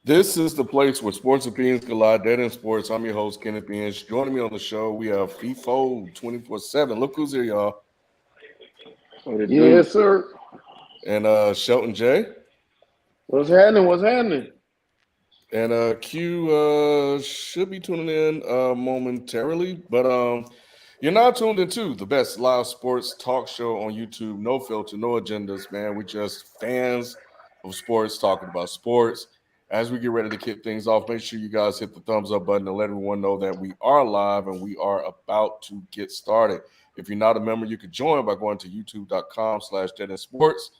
This is the place where sports opinions collide. Dead in sports. I'm your host, Kenneth Inch. Joining me on the show, we have FIFO 24/7. Look who's here, y'all. What it do? Yes, sir. And Shelton J. What's happening? What's happening? And Q should be tuning in momentarily. But you're now tuned into the best live sports talk show on YouTube. No filter, no agendas, man. We just fans of sports talking about sports. As we get ready to kick things off, make sure you guys hit the thumbs up button and let everyone know that we are live and we are about to get started. If you're not a member, you can join by going to youtube.com/deadendsports,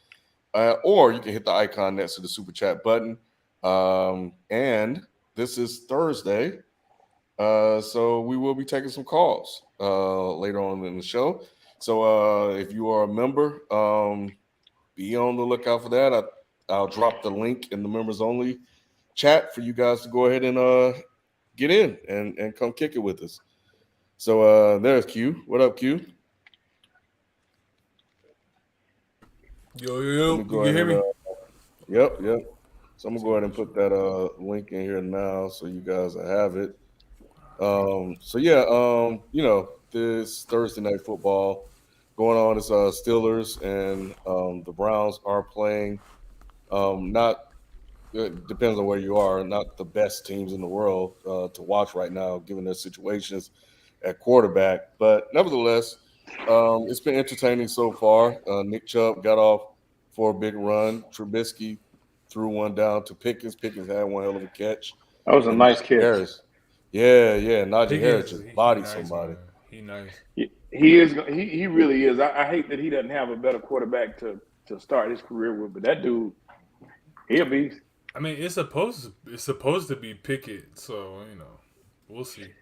or you can hit the icon next to the super chat button. And this is Thursday, so we will be taking some calls later on in the show. So if you are a member, be on the lookout for that. I'll drop the link in the members only chat for you guys to go ahead and get in and come kick it with us. So there's Q. What up, Q? Yo, Let me you go can hear ahead me? and yep. So I'm gonna go ahead and put that link in here now so you guys have it. This Thursday night football going on is Steelers and the Browns are playing. Not It depends on where you are. Not the best teams in the world to watch right now, given their situations at quarterback. But nevertheless, it's been entertaining so far. Nick Chubb got off for a big run. Trubisky threw one down to Pickens. Pickens had one hell of a catch, That was a and nice Najee catch. Harris. Yeah, Najee Harris Pickens, just he bodied nice, somebody. man. He nice. He is. He really is. I hate that he doesn't have a better quarterback to start his career with. But that dude, he a beast. I mean, it's supposed to be Pickett, so we'll see.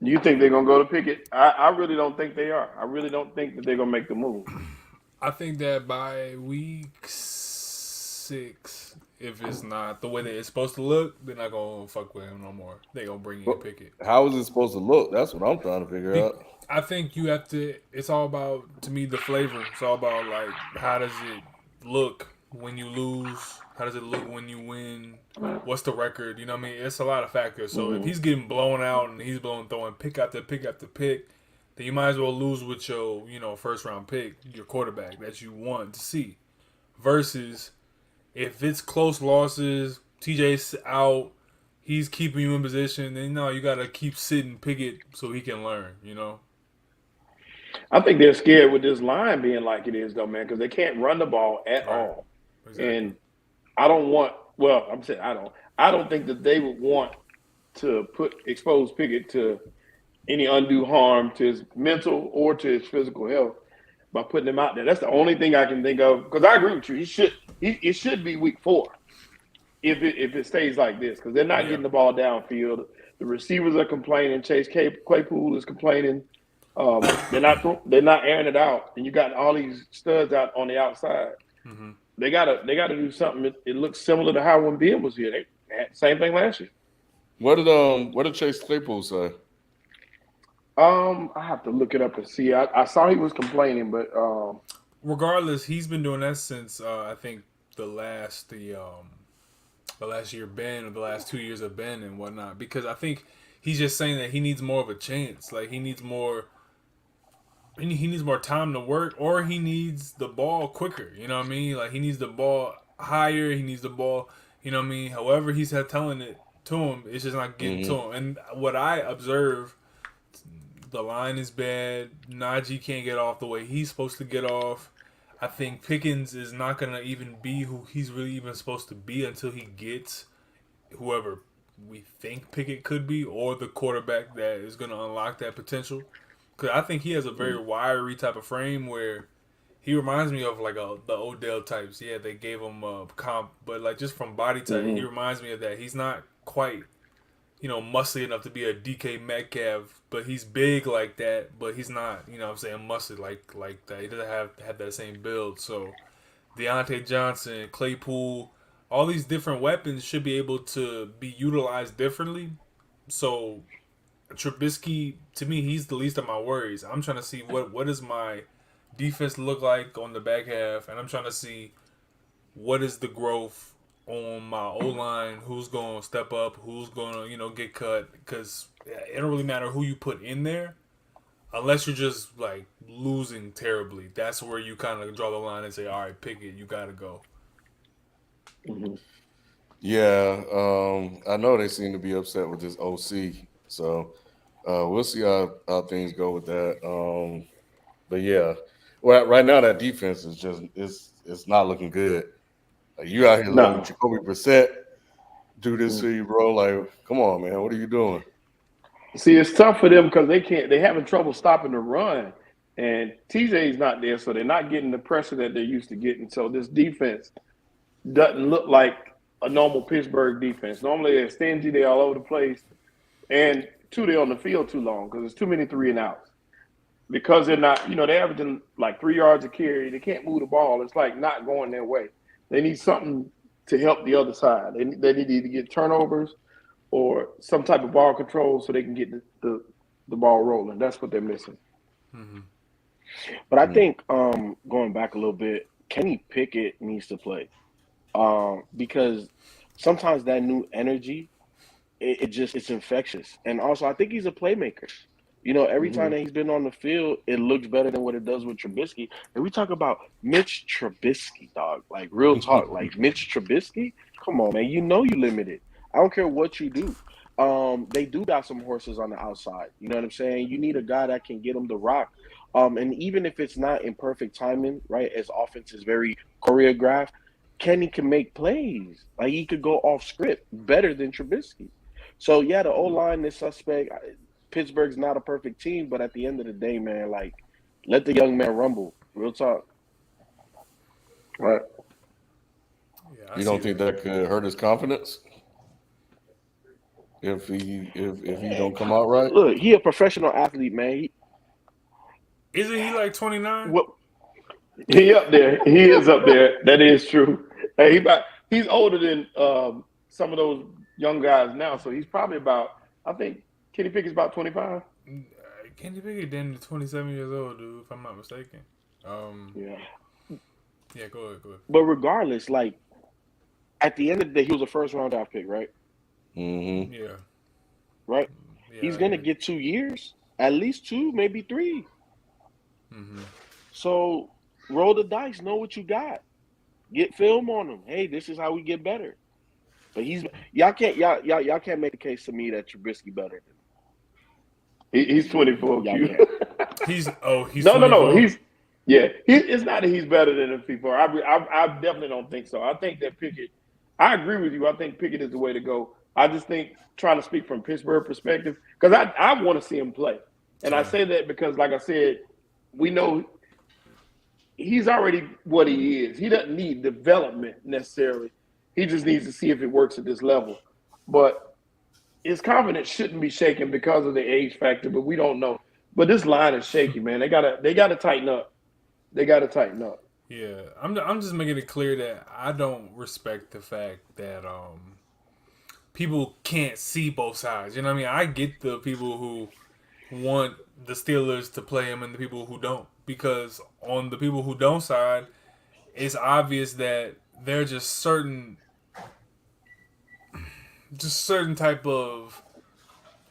You think they're gonna go to Pickett? I really don't think they are. I really don't think that they're gonna make the move. I think that by week 6, if it's not the way that it's supposed to look, they're not gonna fuck with him no more. They gonna bring in But Pickett. how is it supposed to look? That's what I'm trying to figure Be- out. I think you have to. It's all about, to me, the flavor. It's all about, like, how does it look when you lose? How does it look when you win? What's the record? You know what I mean? It's a lot of factors. So if Mm-hmm. he's getting blown out and he's throwing pick after pick after pick, then you might as well lose with your first round pick, your quarterback that you want to see. Versus if it's close losses, TJ's out, he's keeping you in position, then no, you gotta keep sitting Pickett so he can learn. I think they're scared with this line being like it is, though, man, because they can't run the ball at Right. all. Exactly. And I don't want. Well, I'm saying I don't. I don't think that they would want to expose Pickett to any undue harm to his mental or to his physical health by putting him out there. That's the only thing I can think of. Because I agree with you. It should be week 4 if it stays like this, because they're not Yeah. getting the ball downfield. The receivers are complaining. Chase Claypool is complaining. They're not airing it out, and you got all these studs out on the outside. hmm They gotta do something. It looks similar to how when Ben was here. They had same thing last year. What did Chase Claypool say? I have to look it up and see. I saw he was complaining, but Regardless, he's been doing that since I think the last the last year Ben, or the last 2 years of Ben and whatnot. Because I think he's just saying that he needs more of a chance. Like he needs more. He needs more time to work, or he needs the ball quicker. You know what I mean? Like he needs the ball higher. He needs the ball. You know what I mean? However, he's had telling it to him, it's just not getting to Mm-hmm. him. And what I observe, the line is bad. Najee can't get off the way he's supposed to get off. I think Pickens is not gonna even be who he's really even supposed to be until he gets whoever we think Pickett could be, or the quarterback that is gonna unlock that potential. Because I think he has a very wiry type of frame where he reminds me of like the Odell types. Yeah, they gave him a comp, but like just from body type, he mm-hmm. reminds me of that. He's not quite muscly enough to be a DK Metcalf, but he's big like that. But he's not, what I'm saying, muscly like that. He doesn't have that same build. So Deontay Johnson, Claypool, all these different weapons should be able to be utilized differently. So Trubisky, to me, he's the least of my worries. I'm trying to see what does my defense look like on the back half, and I'm trying to see what is the growth on my O line who's going to step up, who's going to get cut, because it don't really matter who you put in there unless you're just like losing terribly. That's where you kind of draw the line and say, all right, Pickett, you got to go. Mm-hmm. Yeah, I know they seem to be upset with this OC, so we'll see how things go with that. But yeah, well, right now that defense is just it's not looking good. Like, you out here letting No. Jacoby Brissett do this to you, bro. Like, come on, man, what are you doing? See, it's tough for them because they having trouble stopping the run, and TJ's not there, so they're not getting the pressure that they're used to getting. So this defense doesn't look like a normal Pittsburgh defense. Normally they're stingy, they're all over the place, and two, they're on the field too long because there's too many 3 and outs. Because they're not, they're averaging like 3 yards a carry. They can't move the ball. It's like not going their way. They need something to help the other side. They need to either get turnovers or some type of ball control so they can get the ball rolling. That's what they're missing. Mm-hmm. But I think going back a little bit, Kenny Pickett needs to play because sometimes that new energy, it's infectious. And also, I think he's a playmaker. Every time that he's been on the field, it looks better than what it does with Trubisky. And we talk about Mitch Trubisky, dog. Like, real talk. Like, Mitch Trubisky? Come on, man. You limited. I don't care what you do. They do got some horses on the outside. You know what I'm saying? You need a guy that can get them to rock. And even if it's not in perfect timing, right, as offense is very choreographed, Kenny can make plays. Like, he could go off script better than Trubisky. So, yeah, the O-line is suspect. Pittsburgh's not a perfect team, but at the end of the day, man, like, let the young man rumble. Real talk. Right. Yeah, You don't think that could hurt his confidence if he don't come out right? Look, he a professional athlete, man. Isn't he like 29? What? He up there. He is up there. That is true. Hey, he's older than some of those young guys now, so he's probably about, I think, Kenny Pickett's about 25. Kenny Pickett then 27 years old, dude, if I'm not mistaken. Yeah. Yeah, go ahead. But regardless, like, at the end of the day, he was a first-round draft pick, right? Mm-hmm. Yeah. Right? Yeah, He's going to get 2 years, at least 2, maybe 3. Mm-hmm. So roll the dice, know what you got. Get film on him. Hey, this is how we get better. But y'all can't make the case to me that Trubisky better than He's 24. y'all Q. He's no. 24? It's not that he's better than the 54. I definitely don't think so. I think that Pickett. I agree with you. I think Pickett is the way to go. I just think, trying to speak from Pittsburgh perspective, because I want to see him play, and I say that because, like I said, we know he's already what he is. He doesn't need development necessarily. He just needs to see if it works at this level. But his confidence shouldn't be shaken because of the age factor, but we don't know. But this line is shaky, man. They gotta tighten up. They gotta tighten up. Yeah, I'm just making it clear that I don't respect the fact that people can't see both sides. You know what I mean? I get the people who want the Steelers to play him and the people who don't, because on the people who don't side, it's obvious that they're just certain type of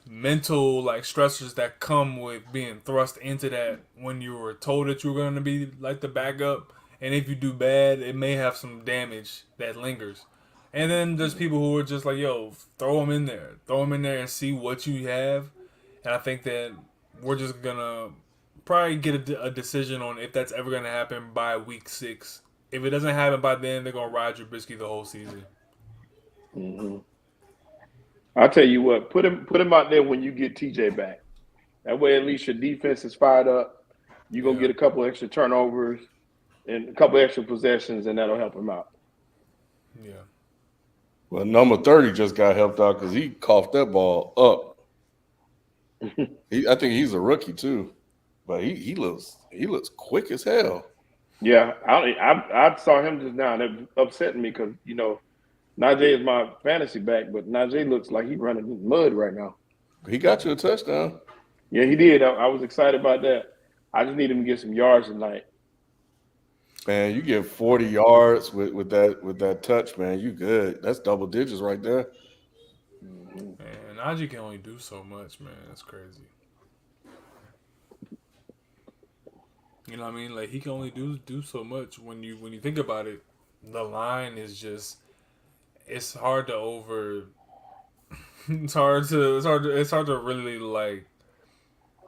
mental like stressors that come with being thrust into that when you were told that you were going to be like the backup, and if you do bad, it may have some damage that lingers. And then there's people who are just like, yo, throw him in there and see what you have. And I think that we're just gonna probably get a decision on if that's ever gonna happen by week 6. If it doesn't happen by then, they're gonna ride Trubisky the whole season. Mm-hmm. I'll tell you what, put him out there when you get TJ back. That way, at least your defense is fired up. You're gonna get a couple extra turnovers and a couple extra possessions, and that'll help him out. Yeah. Well, number 30 just got helped out because he coughed that ball up. I think he's a rookie too, but he looks quick as hell. Yeah, I saw him just now, and it upset me because Najee is my fantasy back, but Najee looks like he's running in mud right now. He got you a touchdown. Yeah, he did. I was excited about that. I just need him to get some yards tonight. Man, you get 40 yards with that touch, man. You good. That's double digits right there. Mhm. Man, Najee can only do so much, man. That's crazy. You know what I mean? Like he can only do so much. When you think about it, the line is just it's hard to over. It's hard to really like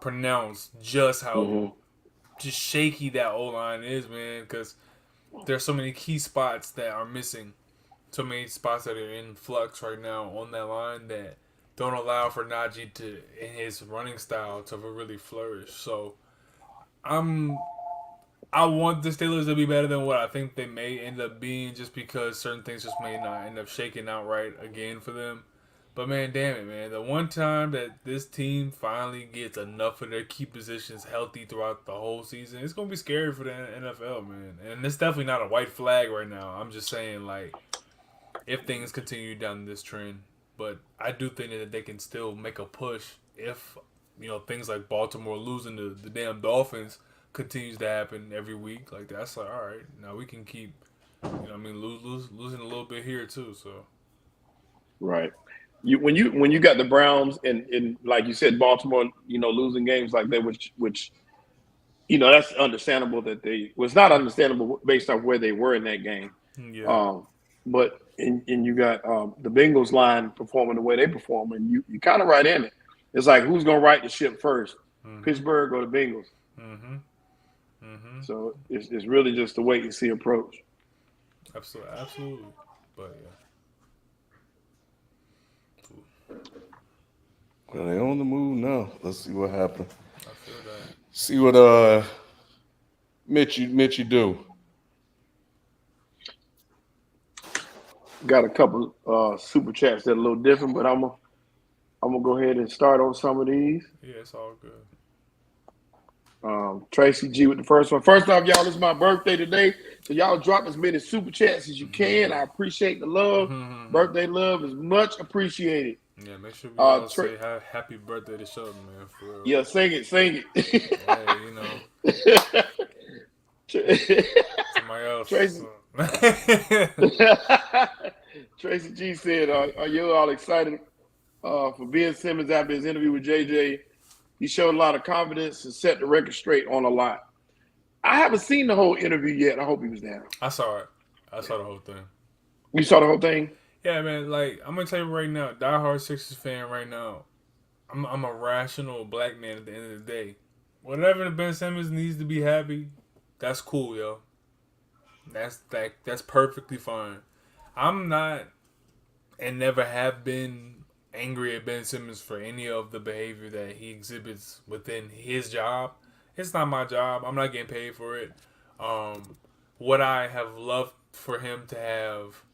pronounce just how Mhm. just shaky that O line is, man. Because there's so many key spots that are missing. So many spots that are in flux right now on that line that don't allow for Najee to in his running style to really flourish. So I'm I want the Steelers to be better than what I think they may end up being, just because certain things just may not end up shaking out right again for them. But man, damn it, man! The one time that this team finally gets enough of their key positions healthy throughout the whole season, it's gonna be scary for the NFL, man. And it's definitely not a white flag right now. I'm just saying, like, if things continue down this trend, but I do think that they can still make a push if things like Baltimore losing the damn Dolphins continues to happen every week. Like that's like, all right, now we can keep losing a little bit here too. So Right. When you got the Browns and like you said, Baltimore, losing games like that, which that's understandable that they was not understandable based on where they were in that game. yeah, But and you got the Bengals line performing the way they perform, and you kind of right in it. It's like who's gonna right the ship first, mhm, Pittsburgh or the Bengals? mhm, mhm, So it's really just a wait and see approach. absolutely, absolutely. But Well, they on the move now. Let's see what happens. yeah, I feel that. See what Mitchy do. Got a couple super chats that are a little different, but I'm gonna go ahead and start on some of these. Yeah, it's all good. Tracy G with the first one. First off, y'all, it's my birthday today. So y'all drop as many super chats as you can. I appreciate the love. Birthday love is much appreciated. Yeah, make sure we all Tra- say happy birthday to Chubb, man, for real. yeah, sing Hey, it. somebody else. Tracy Tracy G said, "Are you all excited for Ben Simmons after his interview with JJ? He showed a lot of confidence and set the record straight on a lot." I haven't seen the whole interview yet. I hope he was down. I saw it. I saw the whole thing. You saw the whole thing? Yeah, man. Like I'm gonna tell you right now, diehard Sixers fan right now. I'm a rational black man at the end of the day. Whatever Ben Simmons needs to be happy, that's cool, yo. That's perfectly fine. I'm not and never have been angry at Ben Simmons for any of the behavior that he exhibits within his job. It's not my job. I'm not getting paid for it. What I have loved for him to have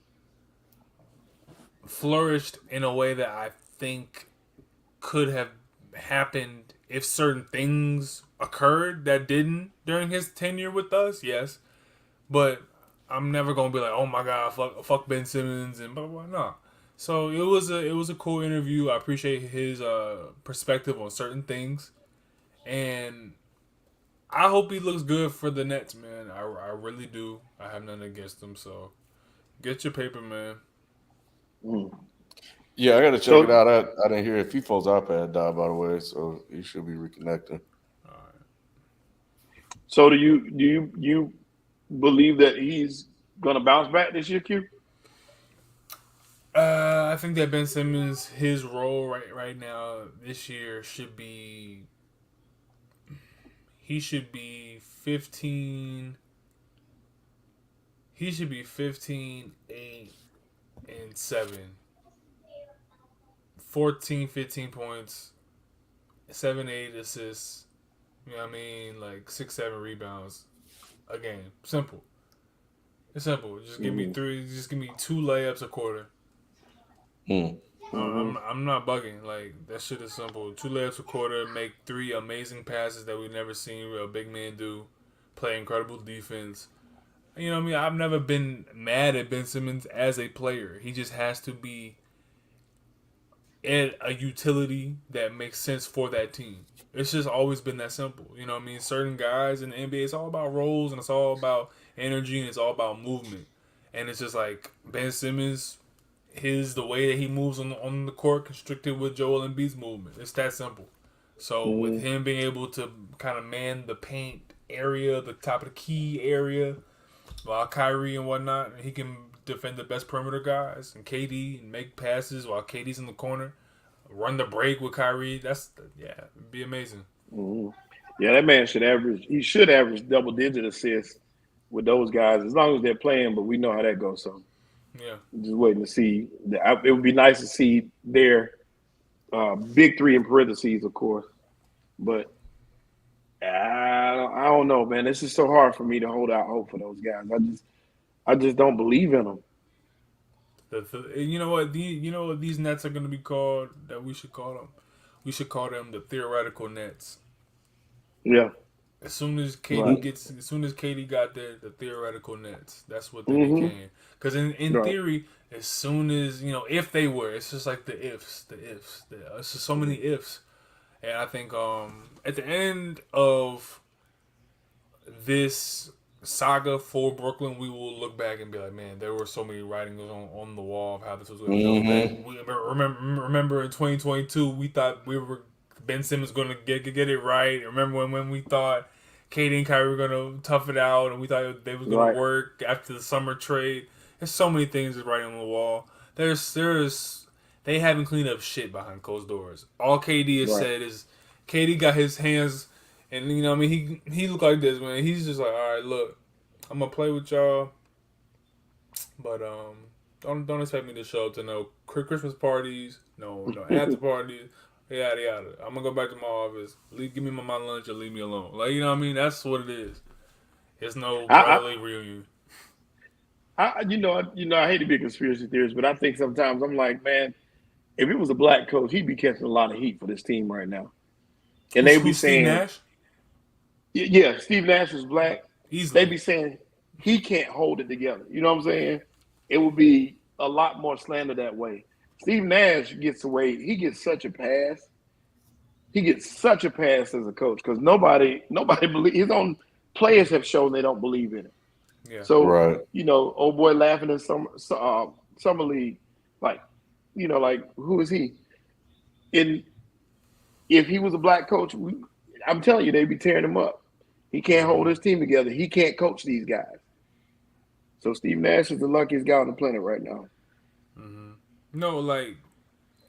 flourished in a way that I think could have happened if certain things occurred that didn't during his tenure with us, yes. But I'm never gonna be like, oh my god, fuck Ben Simmons and blah blah blah. No. So it was a cool interview. I appreciate his perspective on certain things, and I hope he looks good for the Nets, man. I really do. I have nothing against him. So get your paper, man. Mm. Yeah, I got to check So, it out. I didn't hear if FIFO's iPad died, by the way, so he should be reconnecting. All right. so do you believe that he's gonna bounce back this year, Q? I think that Ben Simmons, his role right now this year should be he should be 15. He should be 15, 8, and 7. 14, 15 points, 7, 8 assists. You know what I mean? Like 6, 7 rebounds a game. Simple. It's simple. Just give me 3. Just give me 2 layups a quarter. Hmm. I'm not bugging. Like that shit is simple. 2 layups a quarter. Make 3 amazing passes that we've never seen a big man do. Play incredible defense. You know what I mean? I've never been mad at Ben Simmons as a player. He just has to be add a utility that makes sense for that team. It's just always been that simple. You know what I mean? Certain guys in the NBA, it's all about roles and it's all about energy and it's all about movement. And it's just like Ben Simmons, the way that he moves on the court constricted with Joel Embiid's movement. It's that simple. So with him being able to kind of man the paint area, the top of the key area, while Kyrie and whatnot, he can defend the best perimeter guys and KD and make passes while KD's in the corner. Run the break with Kyrie. It'd be amazing. Mm-hmm. Yeah, that man should average. He should average double-digit assists with those guys as long as they're playing. But we know how that goes. So yeah, just waiting to see. It would be nice to see their big three in parentheses, of course. But I don't know, man. This is so hard for me to hold out hope for those guys. I just don't believe in them. You know what? You know what these nets are going to be called? That we should call them. We should call them the theoretical nets. Yeah. As soon as KD got there, the theoretical nets. That's what they became. Because in theory, as soon as if they were, it's just like the ifs. It's just so many ifs. And I think at the end of this saga for Brooklyn, we will look back and be like, man, there were so many writings on the wall of how this was going to go. Remember in 2022, we thought Ben Simmons going to get it right. Remember when we thought KD and Kyrie were going to tough it out, and we thought they was going to work after the summer trade. There's so many things that's writing on the wall. They haven't cleaned up shit behind closed doors. All KD has said is KD got his hands, and I mean, he looked like this, man. He's just like, all right, look, I'm gonna play with y'all, but don't expect me to show up to no Christmas parties, no after parties, yada yada. I'm gonna go back to my office, give me my lunch, and leave me alone. Like, you know what I mean? That's what it is. It's no brotherly reunion. I hate to be a conspiracy theorist, but I think sometimes I'm like, man, if it was a black coach, he'd be catching a lot of heat for this team right now. And they'd be saying, Steve Nash? Yeah, Steve Nash is black. Easily. They'd be saying he can't hold it together. You know what I'm saying? It would be a lot more slander that way. Steve Nash gets away. He gets such a pass. He gets such a pass as a coach because nobody believes. His own players have shown they don't believe in it. Yeah. So, old boy laughing in summer league, like who is he? If he was a black coach, I'm telling you, they'd be tearing him up. He can't hold his team together. He can't coach these guys. So Steve Nash is the luckiest guy on the planet right now. Mm-hmm. No, like,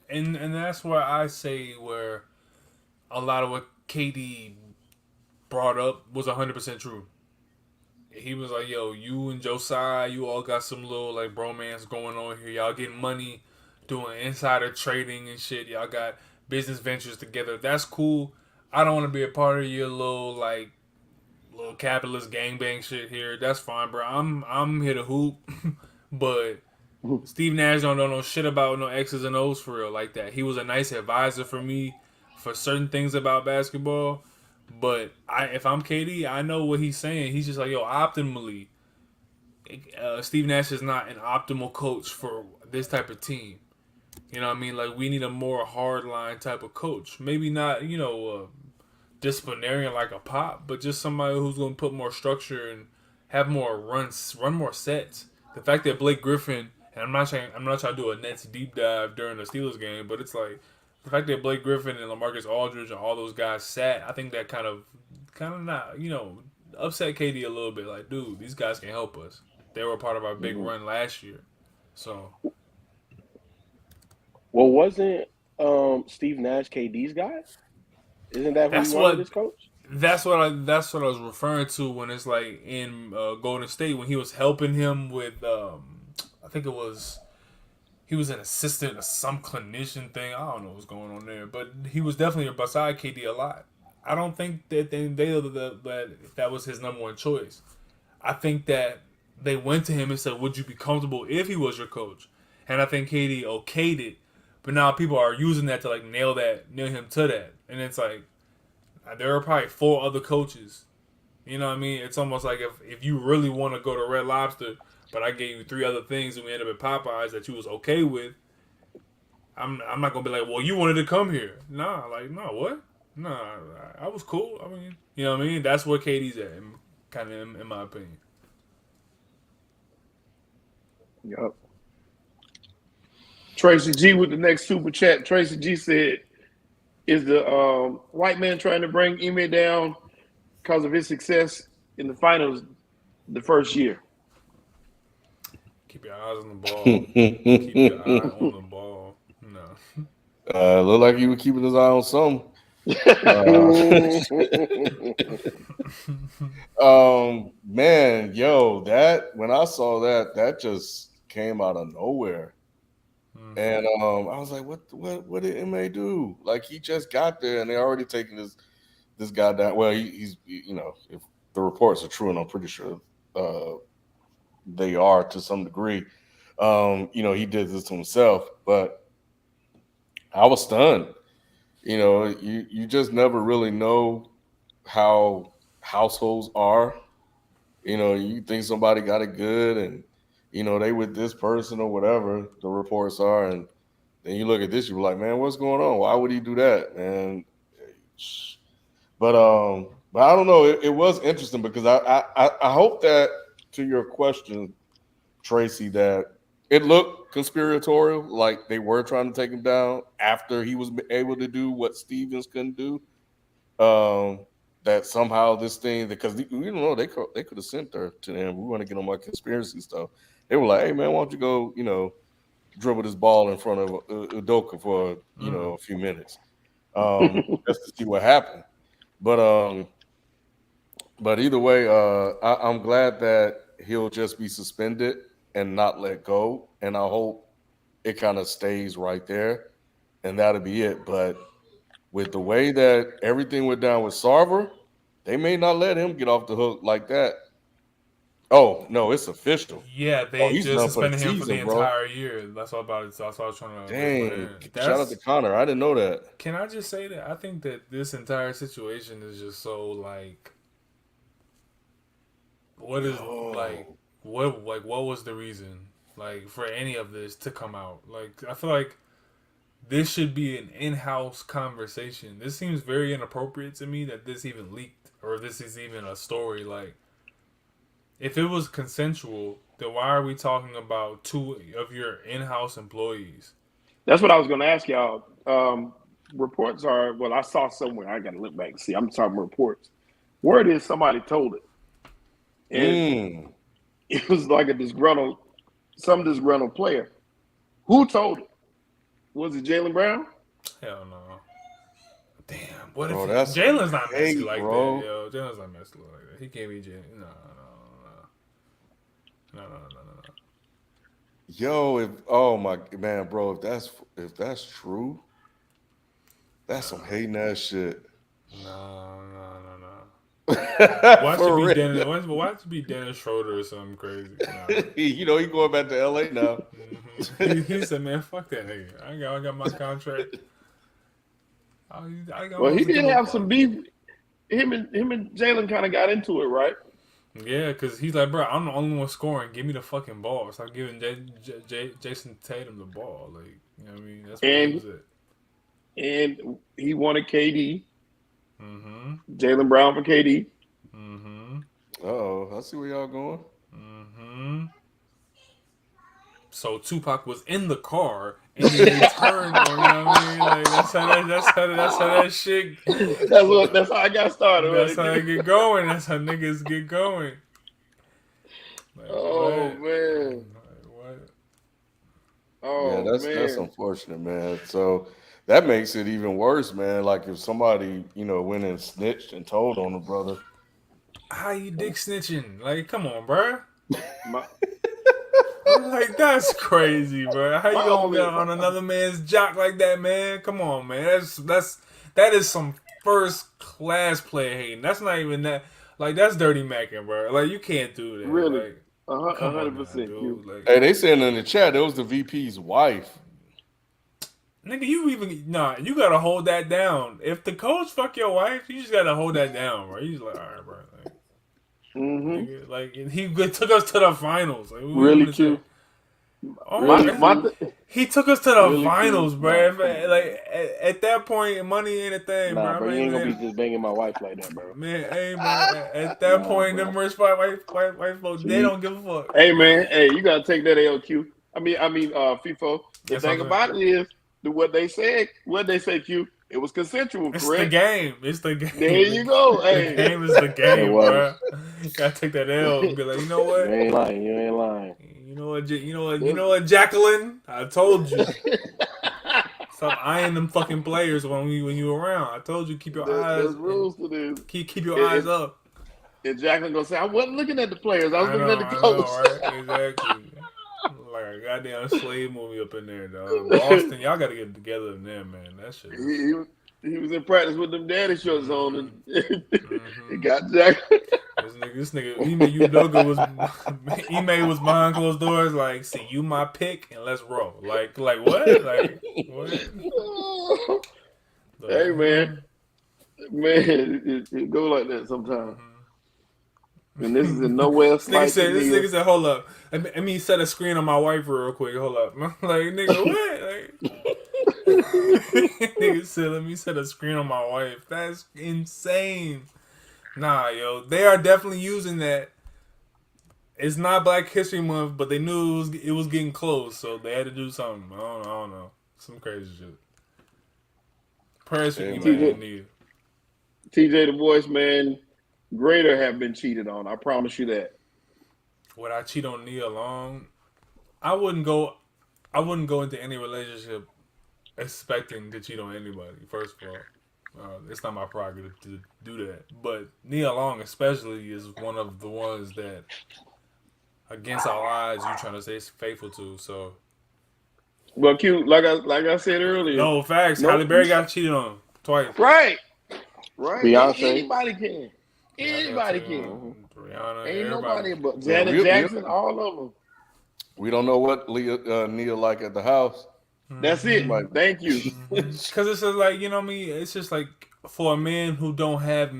and that's where I say where a lot of what KD brought up was 100% true. He was like, yo, you and Josiah, you all got some little like bromance going on here. Y'all getting money, doing insider trading and shit. Y'all got business ventures together. That's cool. I don't want to be a part of your little capitalist gangbang shit here. That's fine, bro. I'm here to hoop, but Steve Nash don't know no shit about no X's and O's for real like that. He was a nice advisor for me for certain things about basketball, but if I'm KD, I know what he's saying. He's just like, yo, optimally, Steve Nash is not an optimal coach for this type of team. You know what I mean? Like, we need a more hardline type of coach. Maybe not, disciplinarian like a Pop, but just somebody who's going to put more structure and have more run more sets. The fact that Blake Griffin, and I'm not trying to do a Nets deep dive during the Steelers game, but it's like the fact that Blake Griffin and LaMarcus Aldridge and all those guys sat, I think that kind of not, upset KD a little bit. Like, dude, these guys can help us. They were part of our big run last year. So, well, wasn't Steve Nash KD's guy? Isn't that who he wanted as coach? That's what I was referring to when it's like in Golden State when he was helping him with I think it was he was an assistant or some clinician thing. I don't know what's going on there, but he was definitely beside KD a lot. I don't think that that was his number one choice. I think that they went to him and said, "Would you be comfortable if he was your coach?" And I think KD okayed it. But now people are using that to like nail him to that. And it's like, there are probably 4 other coaches. You know what I mean? It's almost like if you really want to go to Red Lobster, but I gave you 3 other things and we ended up at Popeyes that you was okay with, I'm not gonna be like, well, you wanted to come here. Nah, like, no, what? Nah, I was cool. I mean, you know what I mean? That's where KD's at, kind of in my opinion. Yep. Tracy G with the next super chat. Tracy G said, "Is the white man trying to bring Ime down because of his success in the finals the first year?" Keep your eyes on the ball. Keep your eye on the ball. No. Look like he was keeping his eye on something. Man, yo, that when I saw that just came out of nowhere. And I was like, what did MA do? Like he just got there and they already taking this guy down. Well, he's you know, if the reports are true, and I'm pretty sure they are to some degree. You know, he did this to himself, but I was stunned. You know, you just never really know how households are. You know, you think somebody got it good and you know they with this person or whatever the reports are, and then you look at this, you're like, man, what's going on? Why would he do that? And but I don't know. It was interesting because I hope that to your question, Tracy, that it looked conspiratorial, like they were trying to take him down after he was able to do what Stevens couldn't do. That somehow this thing, because you know they could have sent her to him. We want to get on my conspiracy stuff. They were like, hey man, why don't you go, you know, dribble this ball in front of Udoka for you know a few minutes, just to see what happened. But either way, I'm glad that he'll just be suspended and not let go, and I hope it kind of stays right there, and that'll be it. But with the way that everything went down with Sarver, they may not let him get off the hook like that. Oh no, it's official. Yeah, they he's just done for the suspended him for the season, bro. entire year. That's all about it. So that's what I was trying to. Dang! Shout out to Connor. I didn't know that. Can I just say that I think that this entire situation is just so like, what is what was the reason like for any of this to come out? Like I feel like this should be an in-house conversation. This seems very inappropriate to me that this even leaked or this is even a story. Like, if it was consensual, then why are we talking about two of your in-house employees? That's what I was going to ask y'all. Reports are, well, I saw somewhere. I got to look back and see. I'm talking reports. Word is somebody told it. And it was like some disgruntled player. Who told it? Was it Jaylen Brown? Hell no. Damn. What bro, if Jalen's not messy like bro. that, yo? Jalen's not messy like that. He can't be Jalen. No. Yo, oh my man, bro, if that's true, that's some hating ass shit. No. Watch Watch be Dennis Schroeder or something crazy. You know, he going back to LA now. He said, "Man, fuck that nigga. I got my contract." Well, he did have some beef. Him and Jalen kind of got into it, right? Yeah, because he's like, bro, I'm the only one scoring. Give me the fucking ball. Stop giving Jason Tatum the ball. Like, you know what I mean? That's what he was at. And he wanted KD. Jaylen Brown for KD. I see where y'all going. So Tupac was in the car and then they turned on, you know what I mean? Like that's how that shit. That's how I got started. That's how I get going. That's how niggas get going. Like, man. Like, what? Oh, yeah, that's unfortunate, man. So that makes it even worse, man. Like if somebody, you know, went and snitched and told on the brother. How you dick snitching? Like, come on, bro. Like, that's crazy, bro. How you gonna get on another man's jock like that, man? Come on, man. That is some first class player hating. That's not even that. Like, that's dirty macking, bro. Like, you can't do that. Really? Like, 100%. Like, hey, they saying in the chat that was the VP's wife. Nigga, you gotta hold that down. If the coach fuck your wife, you just gotta hold that down, bro. You just like, all right, bro. Like, like he took us to the finals. Like, really cute. Oh, He took us to the Really, finals, Q? bro. Nah, Like at that point, money ain't a thing, nah, bro. bro. You ain't gonna be just banging my wife like that, bro. Man, hey man, at that Nah, point, bro. them rich white folks, they don't give a fuck. Hey man, hey, you gotta take that LQ. FIFO. The That's what thing I'm about it is what they say, Q. It was consensual, It's correct? the game. It's the game. There you go. The Hey. game is the game, It was. bro. Gotta take that L and be like, you know what? You ain't lying. You ain't lying. You know what, Jacqueline? I told you. Stop eyeing them fucking players when you around. I told you keep your eyes. There's rules to this. Keep your eyes up. And Jacqueline gonna say, I wasn't looking at the players. I was looking at the I coach. know, right? Exactly. Like a goddamn slave movie up in there, dog. Boston, y'all gotta get together in there, man. That shit. He was in practice with them daddy shorts on, and he got Jacqueline. This nigga Ime Udoka was behind closed doors, like, see, you my pick and let's roll. Like what? Like what? Hey man, it go like that sometimes. And this is in nowhere. This nigga said, hold up. Let me set a screen on my wife real quick. Hold up. I'm like, nigga, what? Like, nigga said, let me set a screen on my wife. That's insane. Nah, yo, they are definitely using that. It's not Black History Month, but they knew it was getting close, so they had to do something. I don't know. Some crazy shit. Prayers for you, man. TJ the Voice, man. Greater have been cheated on. I promise you that. Would I cheat on Nia Long? I wouldn't go into any relationship expecting to cheat on anybody. First of all, it's not my prerogative to do that. But Nia Long, especially, is one of the ones that, against our odds, you trying to stay faithful to. So, well, Q, like I said earlier. No facts. Halle Berry got cheated on twice. Right. Beyonce. Anybody can. Anybody can. Rihanna, Ain't everybody. nobody but Janet Jackson, all of them. We don't know what Nia like at the house. That's it. Thank you. Because it's just like, you know what I mean? It's just like, for a man who don't have,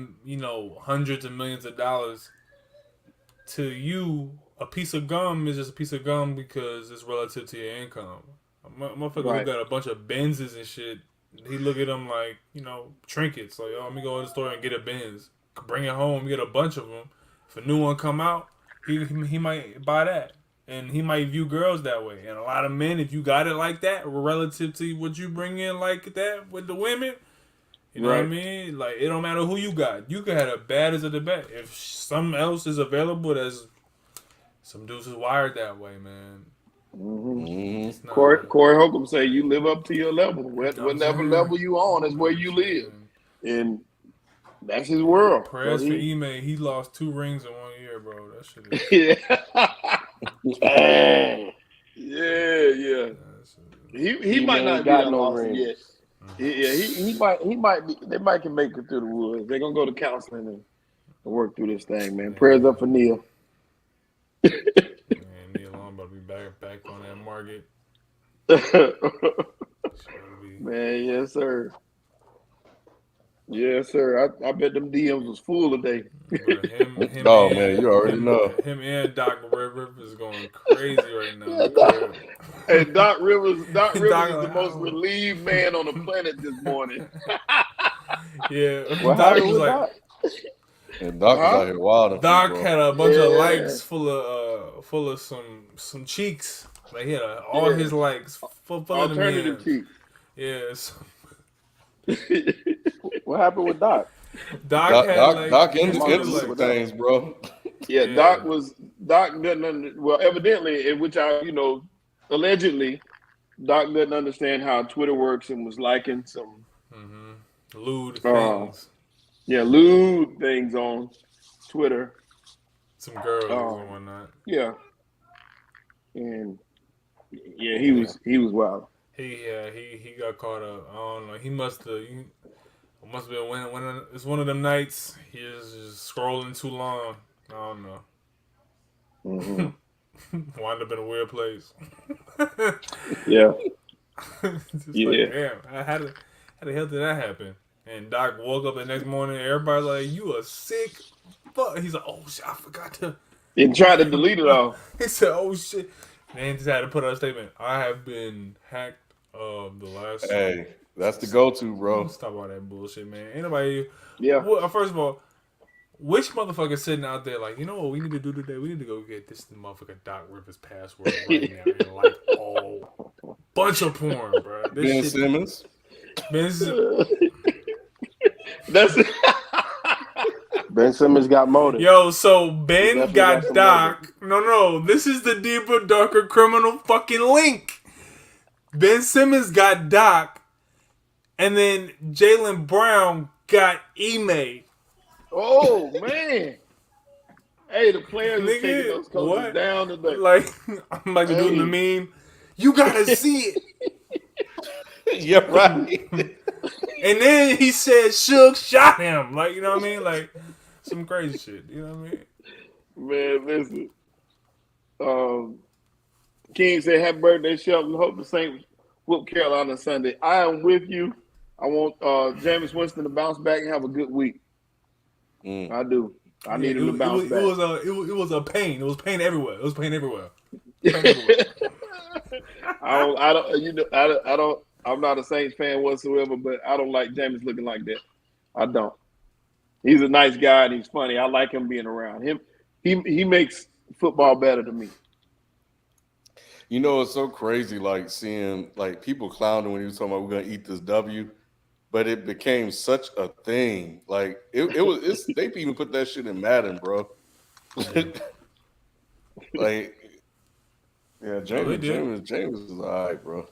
hundreds of millions of dollars, to you, a piece of gum is just a piece of gum because it's relative to your income. A motherfucker who got a bunch of Benzes and shit, he look at them like, trinkets. Like, let me go to the store and get a Benz. Bring it home, get a bunch of them. If a new one come out, he might buy that. And he might view girls that way. And a lot of men, if you got it like that, relative to what you bring in like that with the women, you know what I mean? Like, it don't matter who you got. You could have the baddest of the bad. If something else is available, that's some dudes is wired that way, man. Mm-hmm. Corey Holcomb say you live up to your level. Whatever level you on is where you live. And that's his world. Prayers for Ime. He lost 2 rings in 1 year, bro. That shit is... yeah. He might not got no rings yet. He might be. They might can make it through the woods. They're gonna go to counseling and work through this thing, man. Prayers up for Neil. Man, Nia Long about to be back on that market. Man, yes sir. Yes, sir. I bet them DMs was full today. Man, you already know. Him and Doc Rivers is going crazy right now. Hey, Doc Rivers is the most relieved man on the planet this morning. Yeah. Doc was like... And Doc was out here wild. Doc had a bunch of likes full of some cheeks. Like, he had all his likes full of alternative cheeks. Yes. What happened with Doc? Doc into some things, bro. Yeah, Doc doesn't. Well, evidently, in which allegedly, Doc doesn't understand how Twitter works and was liking some lewd things. Lewd things on Twitter. Some girls and whatnot. Yeah, and he was wild. He got caught up. I don't know. He must have been when it's one of them nights. He is just scrolling too long. I don't know. Wound up in a weird place. Yeah. Like, damn, how the hell did that happen? And Doc woke up the next morning. Everybody like, you a sick fuck. He's like, oh shit, I forgot to. And tried to delete it all. He said, oh shit. Man just had to put out a statement. I have been hacked the last. Hey, that's the go-to, bro. Stop all that bullshit, man. Ain't nobody. Yeah. Well, first of all, which motherfucker sitting out there like, you know what we need to do today? We need to go get this motherfucker Doc Rivers password right now and like all bunch of porn, bro. This Ben shit, Simmons. man, this is, That's Ben Simmons got motive. yo, so Ben Definitely got got some Doc. No, this is the deeper, darker criminal fucking link. Ben Simmons got Doc, and then Jaylen Brown got Ime. oh man. Hey, the players are Nigga, taking those coaches what? down today. Like, I'm like doing the meme. You gotta see it. Yeah, right. And then he said Suge shot him. Like, you know what I mean? Like, some crazy shit. You know what I mean? Man, listen. King said, "Happy birthday, Shelton. Hope the Saints whoop Carolina Sunday. I am with you. I want Jameis Winston to bounce back and have a good week. I do. I need him to bounce back. It was a pain. It was pain everywhere. It was pain everywhere. Pain everywhere. I'm not a Saints fan whatsoever, but I don't like Jameis looking like that. I don't. He's a nice guy and he's funny. I like him being around him. He makes football better to me. You know, it's so crazy, like seeing like people clowning when he was talking about we're gonna eat this W, but it became such a thing. Like they even put that shit in Madden, bro. Like, yeah, James is all right, bro.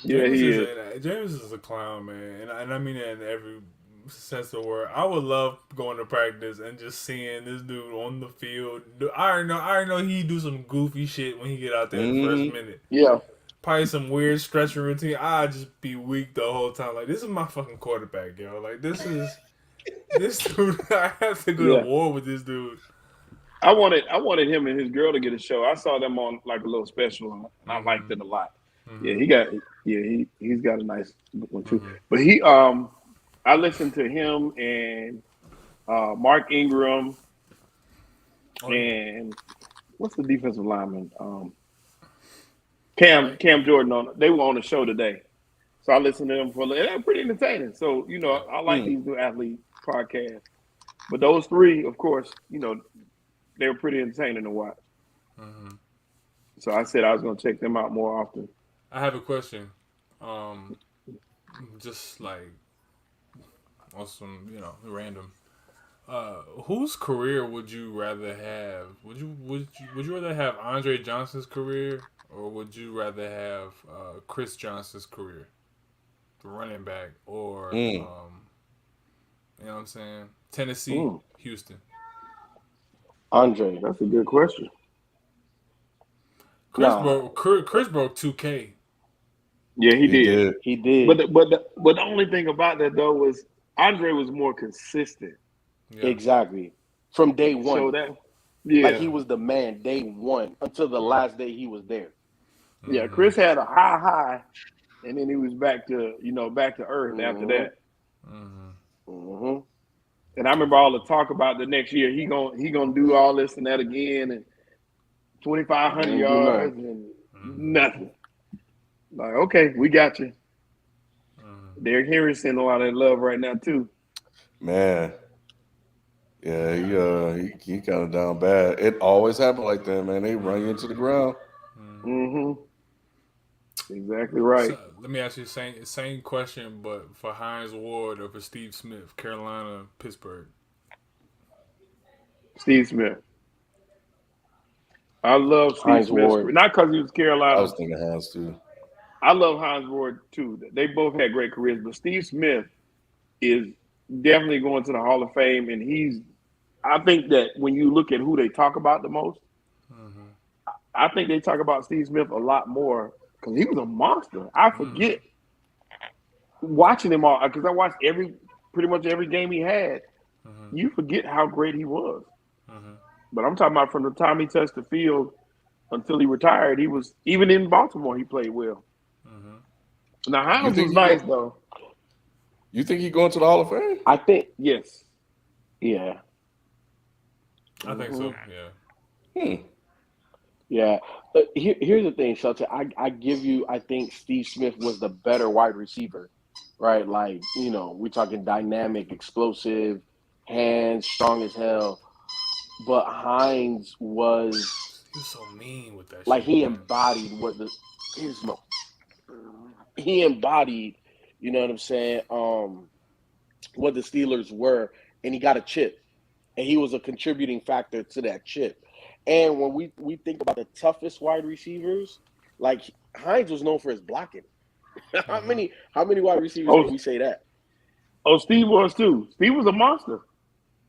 Yeah, he is. James is a clown, man, and I mean that in every sense of the word. I would love going to practice and just seeing this dude on the field. I know he do some goofy shit when he get out there in the first minute. Yeah. Probably some weird stretching routine. I'd just be weak the whole time. Like, this is my fucking quarterback, yo. Like, this dude. I have to go to war with this dude. I wanted him and his girl to get a show. I saw them on like a little special, and I liked it a lot. Mm-hmm. He's got a nice one too. Mm-hmm. But I listened to him and Mark Ingram and what's the defensive lineman? Cam Jordan. They were on the show today, so I listened to them for a little. They're pretty entertaining. So I like these new athlete podcasts. But those three, of course, they were pretty entertaining to watch. Mm-hmm. So I said I was going to check them out more often. I have a question. Just like on some, random. Whose career would you rather have? Would you rather have Andre Johnson's career, or would you rather have Chris Johnson's career, the running back, or you know what I'm saying, Tennessee, Houston? Andre, that's a good question. Chris broke 2K. Yeah, he did. He did. But the only thing about that though was Andre was more consistent. Yeah. Exactly. From day one. So like he was the man day one until the last day he was there. Yeah, Chris had a high, and then he was back to earth after that. Mm-hmm. And I remember all the talk about the next year he gonna do all this and that again, and 2,500 yards and nothing. Like, okay, we got you. Derrick Henry's sending a lot of love right now too. Man, yeah, he kind of down bad. It always happens like that, man. They run you into the ground. Mm-hmm. Exactly right. So, let me ask you the same question, but for Hines Ward or for Steve Smith, Carolina, Pittsburgh. Steve Smith. I love Steve Smith. Not because he was Carolina. I was thinking Hines too. I love Hines Ward too. They both had great careers, but Steve Smith is definitely going to the Hall of Fame, and I think that when you look at who they talk about the most, I think they talk about Steve Smith a lot more because he was a monster. I forget watching him all because I watched pretty much every game he had. You forget how great he was. But I'm talking about from the time he touched the field until he retired, he was even in Baltimore. He played well. Now Hines was nice though. You think he going to the Hall of Fame? I think yes. Yeah. I think so. Yeah. Yeah. Here's the thing, Shelton. I give you. I think Steve Smith was the better wide receiver, right? Like we're talking dynamic, explosive, hands, strong as hell. But Hines was He was so mean with that like shit, he man. embodied what the his he embodied. You know what I'm saying? What the Steelers were, and he got a chip, and he was a contributing factor to that chip. And when we think about the toughest wide receivers, like Hines was known for his blocking. how Mm-hmm. many wide receivers Oh, can we say that? Steve was too. Steve was a monster.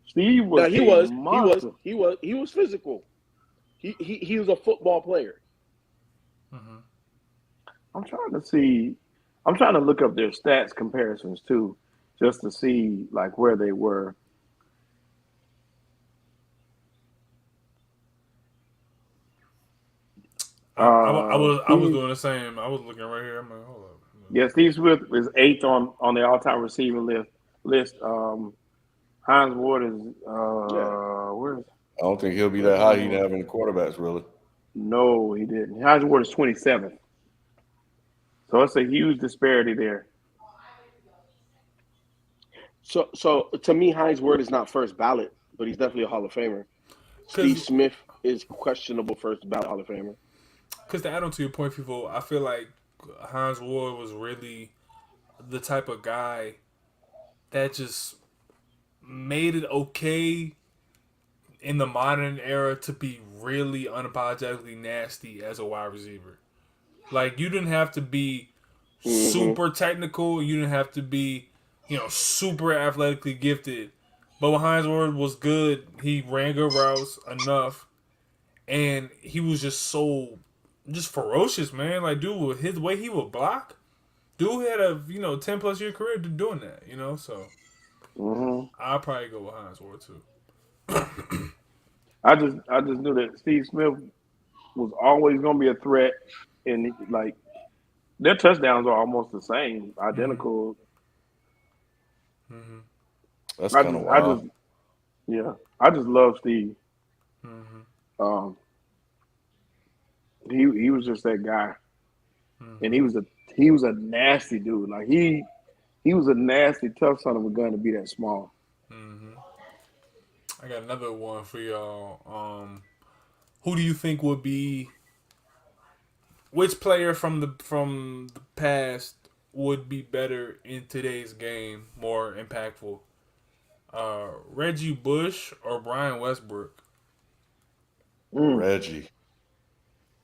Steve was Now he a was monster. physical. He was a football player. Mm-hmm. I'm trying to see. I'm trying to look up their stats comparisons too, just to see like where they were. I was Steve, doing the same. I was looking right here. I'm like, hold up. yeah, Steve Smith is eighth on the all-time receiving list. Hines Ward is Yeah. where's I don't think he'll be where's that high. Hines He didn't Ward? have any quarterbacks really. No, he didn't. Hines Ward is 27th. So it's a huge disparity there. So to me, Hines Ward is not first ballot, but he's definitely a Hall of Famer. Steve Because Smith is questionable first ballot Hall of Famer. to add on to your point, people, I feel like Hines Ward was really the type of guy that just made it okay in the modern era to be really unapologetically nasty as a wide receiver. Like you didn't have to be Mm-hmm. super technical. You didn't have to be, super athletically gifted. But when Hines Ward was good, he ran good routes enough, and he was just ferocious, man. Like dude, with his way he would block, dude had a 10+ year career doing that. So Hmm. I'll probably go with Hines Ward too. I just knew that Steve Smith was always going to be a threat, and like their touchdowns are almost the same, Mm-hmm. identical. Mm-hmm. That's I kind just of I just wild. yeah, I just love Steve. Mm-hmm. Um, he was just that guy, and Mm-hmm. he was a nasty dude. Like he was a nasty, tough son of a gun to be that small. Mm-hmm. I got another one for y'all. Who do you think would be which player from the past would be better in today's game, more impactful? Reggie Bush or Brian Westbrook? Mm. Reggie,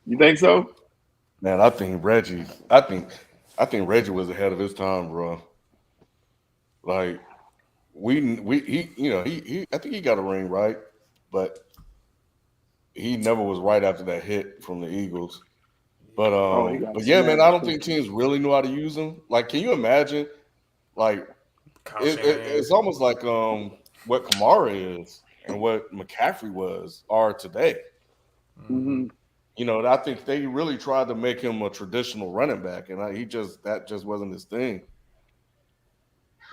You think so? man, I think Reggie. I think Reggie was ahead of his time, bro. Like we he he I think he got a ring right, but he never was right after that hit from the Eagles. But Oh, he um, got but yeah, man, I smashed don't too. think teams really knew how to use him. Like, can you imagine? Like, Kyle Shanahan. it's almost like what Kamara is and what McCaffrey was are today. Mm-hmm. Hmm. I think they really tried to make him a traditional running back, and that just wasn't his thing.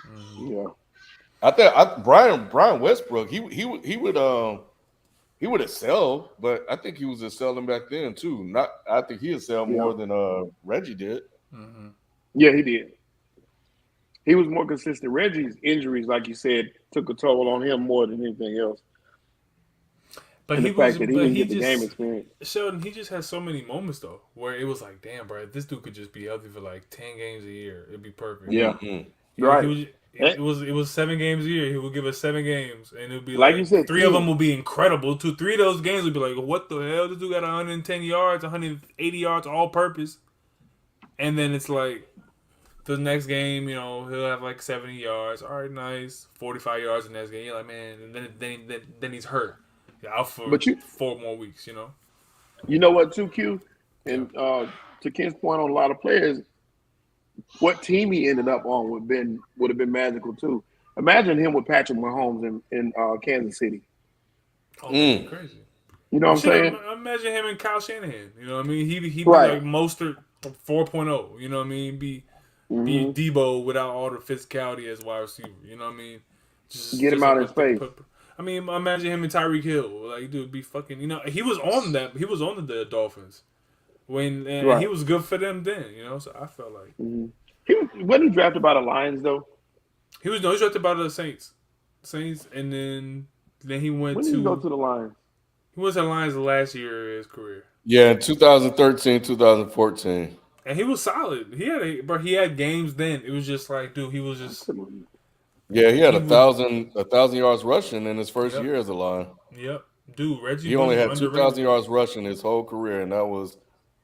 Mm-hmm. Yeah. I think Brian Westbrook he would excel, but I think he was excelling back then too. Not I think he excelled Yeah. more than Reggie did. Mm-hmm. Yeah, he did. He was more consistent. Reggie's injuries, like you said, took a toll on him more than anything else. And the fact that he But didn't he get the game just experience. Sheldon. He just has so many moments though, where it was like, damn, bro, this dude could just be healthy for like 10 games a year. It'd be perfect. Yeah. Hmm. He Right. was. And It was 7 games a year. He would give us 7 games, and it would be like you like said, three of them too. would be incredible. Three of those games would be like, what the hell? This dude got 110 yards, 180 yards, all purpose, and then it's like the next game, he'll have like 70 yards. All right, nice, 45 yards the next game. You're like, man, and then he's hurt, out for But you 4 more weeks. you know what, too, Q? Yeah. And to Ken's point on a lot of players, what team he ended up on would have been magical too. Imagine him with Patrick Mahomes in Kansas City. Oh, it'd be Mm. crazy. You know what I'm Shit, saying? imagine him and Kyle Shanahan. You know what I mean? He'd be Right. like Mostert 4.0. You know what I mean? Be Hmm. Debo without all the physicality as wide receiver. You know what I mean? Just Get him just out a of his face. I mean, imagine him and Tyreek Hill. Like, dude, be fucking. He was on that. He was on the Dolphins and he Right. was good for them then. So I felt like Mm-hmm. Wasn't he drafted by the Lions though? he was. No, he was drafted by the Saints, and then he went When did he go to. to the Lions? He was at Lions the last year of his career. Yeah, in 2013, 2014. And he was solid. He had games then. It was just like, dude, he was just Yeah, he had he a was. thousand yards rushing in his first Yep, year as a Lion. yep, dude. Reggie He Bush only was had 2,000 underrated. yards rushing his whole career, and that was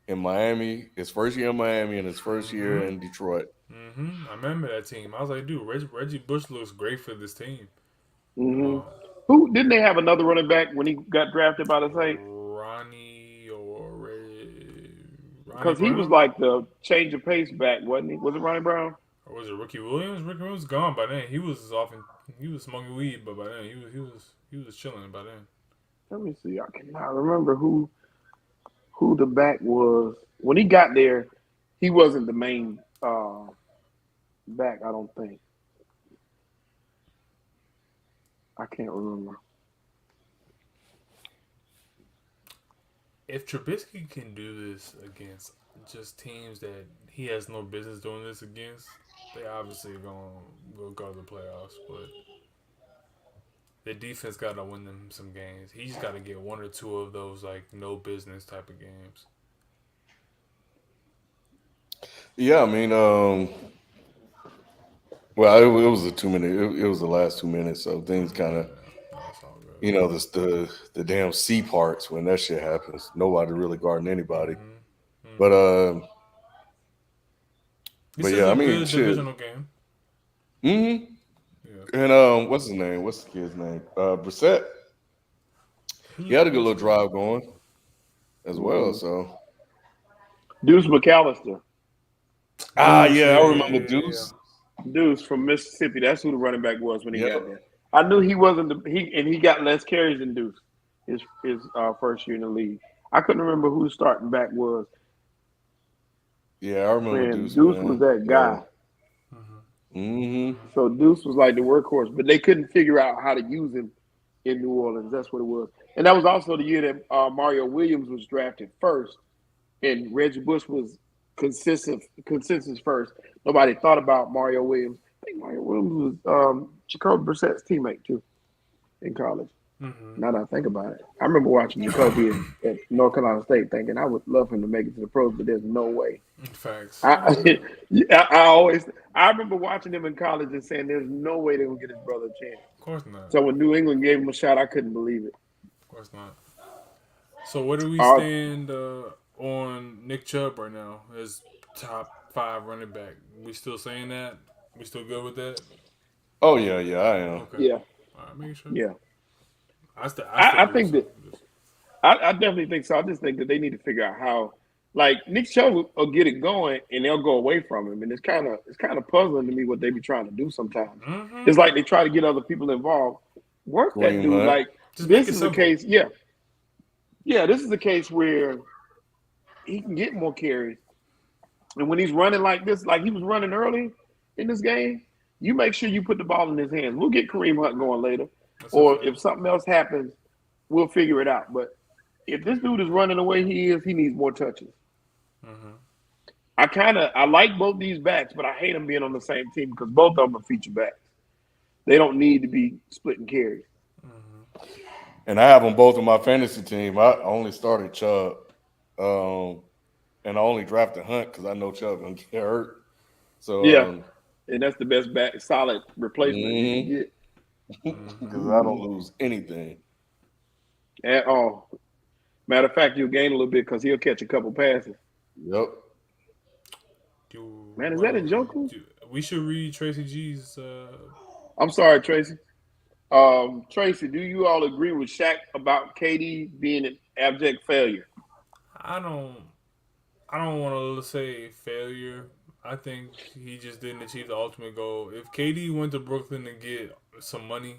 in Miami, his first year in Miami, and his first year in Detroit. I remember that team. I was like, dude, Reggie Bush looks great for this team. Mm-hmm. Who didn't they have another running back when he got drafted by the Saints? Ronnie Because he was Brown, like the change of pace back, wasn't he? Was it Ronnie Brown? or was it Ricky Williams? Ricky Williams was gone by then. He was he was smoking weed, but by then he was chilling by then. Let me see. I cannot remember who the back was when he got there. He wasn't the main back. I don't think. I can't remember. If Trubisky can do this against just teams that he has no business doing this against, they obviously gonna go to the playoffs. But the defense got to win them some games. He's got to get one or two of those like no business type of games. Yeah, I mean, well, it was a 2 minute. It was the last 2 minutes, so things kind of, That's all good. this the damn C parts when that shit happens. Nobody really guarding anybody, but This is yeah, a I mean, good shit. divisional game. Mm-hmm. Yeah. And what's his name? What's the kid's name? Brissett. He had a good little drive going as well. So Deuce McAllister. yeah, I remember Yeah. Deuce. Deuce from Mississippi. That's who the running back was when he Yep. got there. I knew he wasn't he got less carries than Deuce his first year in the league. I couldn't remember who the starting back was. Yeah, I remember Man, Deuce. Deuce Man. was that guy. Mm-hmm. So Deuce was like the workhorse, but they couldn't figure out how to use him in New Orleans. That's what it was. And that was also the year that Mario Williams was drafted first, and Reggie Bush was consensus first. Nobody thought about Mario Williams. I think Mario Williams was Jacoby Brissett's teammate too in college. Now that I think about it, I remember watching Jacoby at North Carolina State, thinking I would love him to make it to the pros, but there's no way. Facts. I remember watching him in college and saying there's no way they would get his brother a chance. Of course not. So when New England gave him a shot, I couldn't believe it. Of course not. So where do we stand on Nick Chubb right now as top 5 running back? We still saying that? We still good with that? Oh yeah, I am. Okay. Yeah. All right, making sure. Yeah. I think that I definitely think so. I just think that they need to figure out how, like Nick Chubb will get it going and they'll go away from him, and it's kind of puzzling to me what they be trying to do sometimes. It's like they try to get other people involved. Work that dude. Hunt. Like Just this is the case. Yeah. This is the case where he can get more carries, and when he's running like this, like he was running early in this game, you make sure you put the ball in his hands. We'll get Kareem Hunt going later. Or if something else happens, we'll figure it out. But if this dude is running the way he is, he needs more touches. I like both these backs, but I hate them being on the same team because both of them are feature backs. They don't need to be splitting carries. And I have them both on my fantasy team. I only started Chubb, and I only drafted Hunt because I know Chubb gonna get hurt. So and that's the best back, solid replacement you can get. Because I don't lose anything at all. Matter of fact, you'll gain a little bit because he'll catch a couple passes. Yep. Man, is that a joke? We should read Tracy G's. I'm sorry, Tracy. Tracy, do you all agree with Shaq about KD being an abject failure? I don't want to say failure. I think he just didn't achieve the ultimate goal. If KD went to Brooklyn to get some money,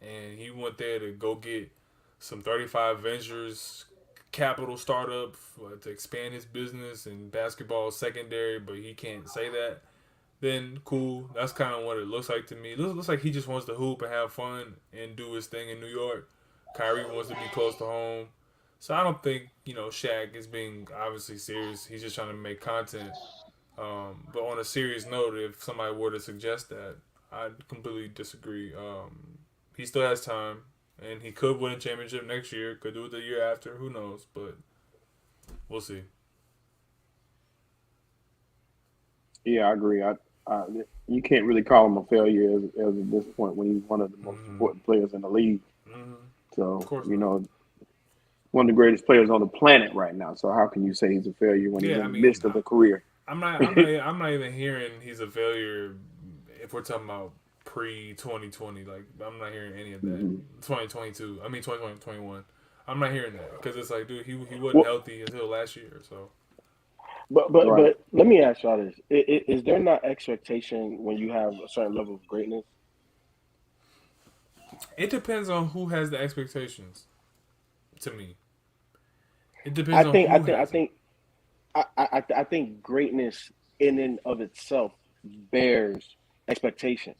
and he went there to go get some 35 Ventures capital startup to expand his business and basketball secondary, but he can't say that, then cool. That's kind of what it looks like to me. It looks like he just wants to hoop and have fun and do his thing in New York. Kyrie wants to be close to home. So I don't think, Shaq is being obviously serious. He's just trying to make content. But on a serious note, if somebody were to suggest that, I'd completely disagree. He still has time, and he could win a championship next year. Could do it the year after. Who knows? But we'll see. Yeah, I agree. You can't really call him a failure as at this point when he's one of the most important players in the league. Mm-hmm. So, Of course one of the greatest players on the planet right now. So how can you say he's a failure when he's in the midst of a career? I'm not even hearing he's a failure if we're talking about pre-2020. Like, I'm not hearing any of that. 2022. I mean 2021. I'm not hearing that because it's like, dude, he wasn't healthy until last year. So. But let me ask y'all this: is there not expectation when you have a certain level of greatness? It depends on who has the expectations. To me, it depends. I think greatness in and of itself bears expectation.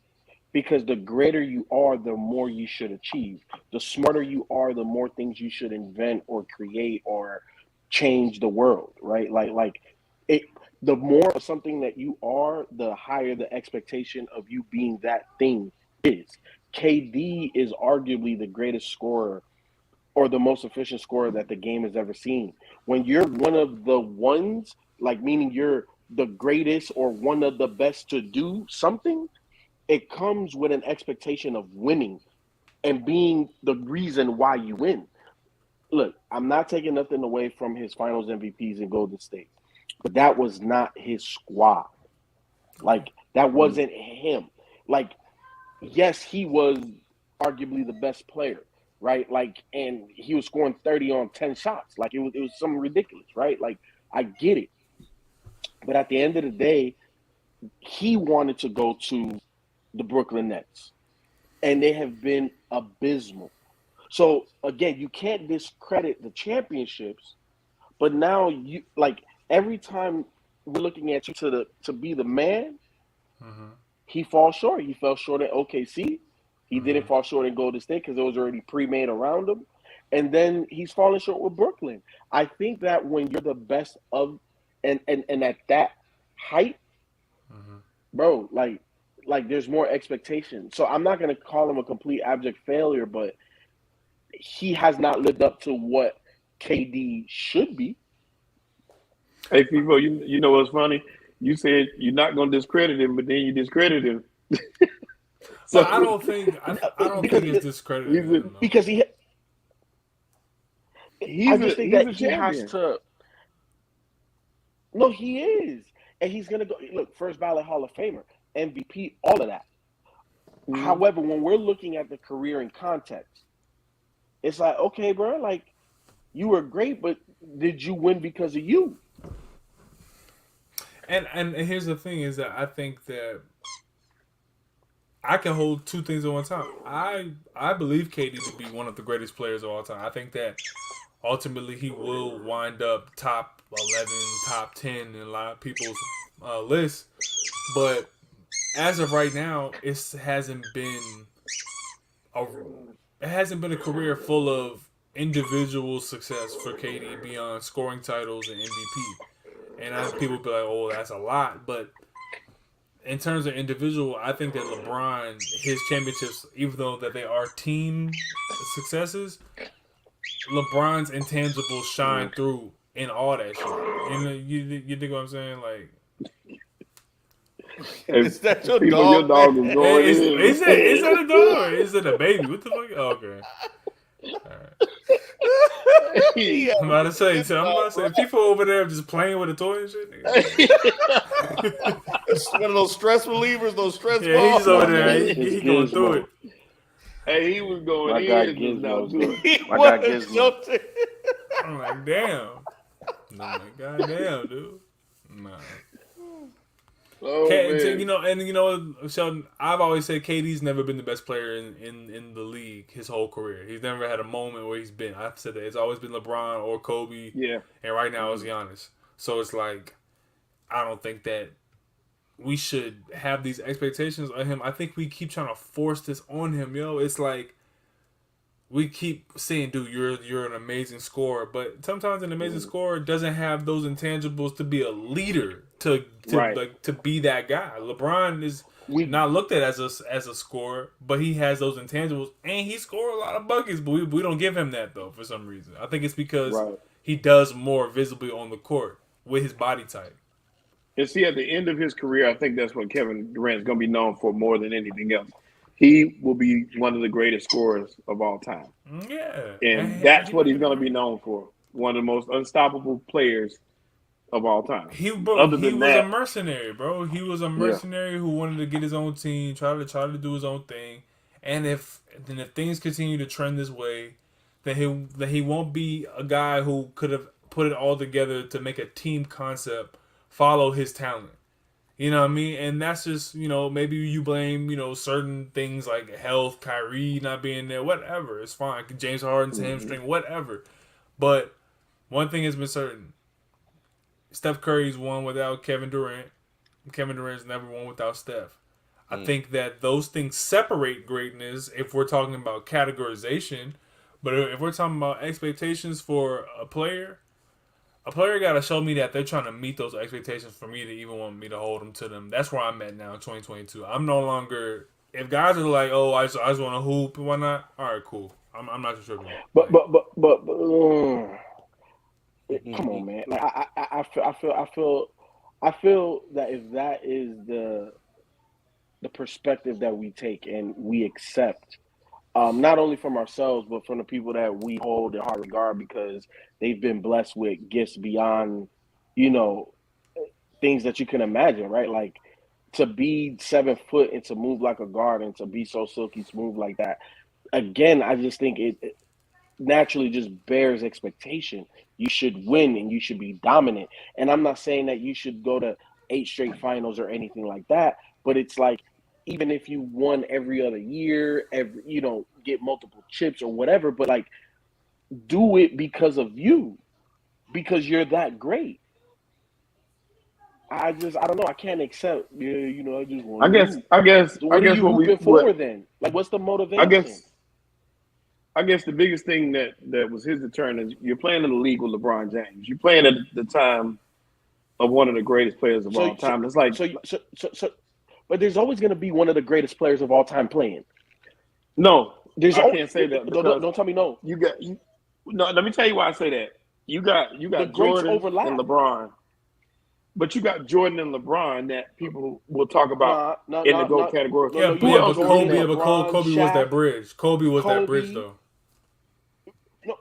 Because the greater you are, the more you should achieve. The smarter you are, the more things you should invent or create or change the world, right? The more of something that you are, the higher the expectation of you being that thing is. KD is arguably the greatest scorer or the most efficient scorer that the game has ever seen. When you're one of the ones, like meaning you're the greatest or one of the best to do something, it comes with an expectation of winning and being the reason why you win. Look, I'm not taking nothing away from his finals MVPs in Golden State, but that was not his squad. Like, that wasn't him. Like, yes, he was arguably the best player, right? Like, and he was scoring 30 on 10 shots. Like, it was something ridiculous, right? Like, I get it. But at the end of the day, he wanted to go to the Brooklyn Nets, and they have been abysmal. So again, you can't discredit the championships, but now you like every time we're looking at you to be the man, he falls short. He fell short at OKC. He didn't fall short in Golden State because it was already pre-made around him, and then he's falling short with Brooklyn. I think that when you're the best of, and at that height, bro, like there's more expectation. So I'm not going to call him a complete abject failure, but he has not lived up to what KD should be. Hey, people, you know what's funny? You said you're not going to discredit him, but then you discredit him. So I don't think it's discrediting him, because he's he has to. No, he is, and he's gonna go. Look, first ballot Hall of Famer, MVP, all of that. However, when we're looking at the career in context, it's like, okay, bro, like you were great, but did you win because of you? And here's the thing: is that I think that I can hold two things at one time. I believe KD to be one of the greatest players of all time. I think that ultimately he will wind up top 11, top 10 in a lot of people's lists. But as of right now, it hasn't been a career full of individual success for KD beyond scoring titles and MVP. And people be like, "Oh, that's a lot," but in terms of individual, I think that LeBron, his championships, even though that they are team successes, LeBron's intangibles shine through in all that shit. You dig what I'm saying? Like, Is that your people, dog? your dog is going in. is that a dog or is it a baby? What the fuck? Oh, okay. All right. I'm about to say, people over there just playing with a toy and shit. It's one of those stress relievers, those stress balls. Yeah, he's over there. He going through it. Hey, he was going My in guy just now, Gizmo, too. My guy Gizmo. I'm like, damn. I'm like, goddamn, dude. Nah. Oh, man. Sheldon, I've always said KD's never been the best player in the league his whole career. He's never had a moment where he's been. I've said that. It's always been LeBron or Kobe. Yeah. And right now it's Giannis. So it's like, I don't think that we should have these expectations of him. I think we keep trying to force this on him, yo. It's like we keep saying, dude, you're an amazing scorer, but sometimes an amazing scorer doesn't have those intangibles to be a leader, to Right. like to be that guy. LeBron is not looked at as a scorer, but he has those intangibles, and he scored a lot of buckets, but we don't give him that though for some reason. I think it's because Right. he does more visibly on the court with his body type. And see, at the end of his career, I think that's what Kevin Durant is going to be known for more than anything else. He will be one of the greatest scorers of all time. Yeah. And that's what he's going to be known for. One of the most unstoppable players of all time. He was a mercenary, bro. He was a mercenary who wanted to get his own team, try to do his own thing. And if things continue to trend this way, then he won't be a guy who could have put it all together to make a team concept follow his talent. You know what I mean? And that's just, maybe you blame, certain things like health, Kyrie not being there, whatever. It's fine. James Harden's hamstring, whatever. But one thing has been certain. Steph Curry's won without Kevin Durant. Kevin Durant's never won without Steph. I think that those things separate greatness if we're talking about categorization. But if we're talking about expectations for a player got to show me that they're trying to meet those expectations for me to even want me to hold them to them. That's where I'm at now in 2022. I'm no longer... If guys are like, oh, I just want to hoop and whatnot, all right, cool. I'm not sure. But come on, man. Like, I feel that if that is the perspective that we take and we accept, not only from ourselves but from the people that we hold in high regard because they've been blessed with gifts beyond, things that you can imagine, right? Like to be 7 foot and to move like a guard and to be so silky smooth like that. Again, I just think it naturally just bears expectation. You should win and you should be dominant. And I'm not saying that you should go to 8 straight finals or anything like that, but it's like even if you won every other year, get multiple chips or whatever, but like do it because of you, because you're that great. I don't know. I can't accept. I just want. I guess. So what are you hooping for then? Like, what's the motivation? I guess the biggest thing that was his deterrent is you're playing in the league with LeBron James. You're playing at the time of one of the greatest players of all time. It's like but there's always going to be one of the greatest players of all time playing. No, I can't say that. Don't tell me no. No, let me tell you why I say that. You got Jordan and LeBron. But you got Jordan and LeBron that people will talk about in the GOAT category. But Kobe was that bridge. Kobe was that bridge, though.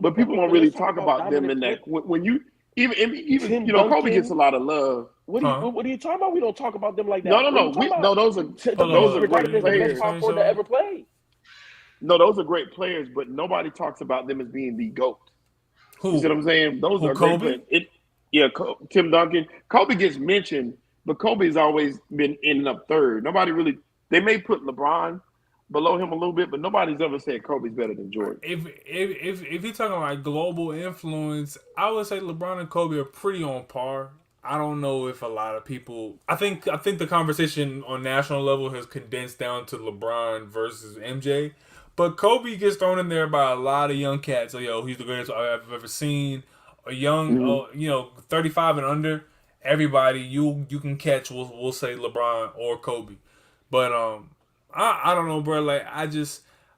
But people don't really talk about them in that. When you even Kobe gets a lot of love. What are you talking about? We don't talk about them like that. No. Those are great players. To ever play. No, those are great players, but nobody talks about them as being the GOAT. Who? You see what I'm saying? Those are Kobe? great players. Yeah, Tim Duncan. Kobe gets mentioned, but Kobe's always been ending up third. Nobody really – they may put LeBron below him a little bit, but nobody's ever said Kobe's better than Jordan. If you're talking like global influence, I would say LeBron and Kobe are pretty on par. I don't know if a lot of people – I think the conversation on national level has condensed down to LeBron versus MJ. But Kobe gets thrown in there by a lot of young cats. Like, he's the greatest I've ever seen. A young, 35 and under, everybody you can catch will say LeBron or Kobe. But I don't know, bro. Like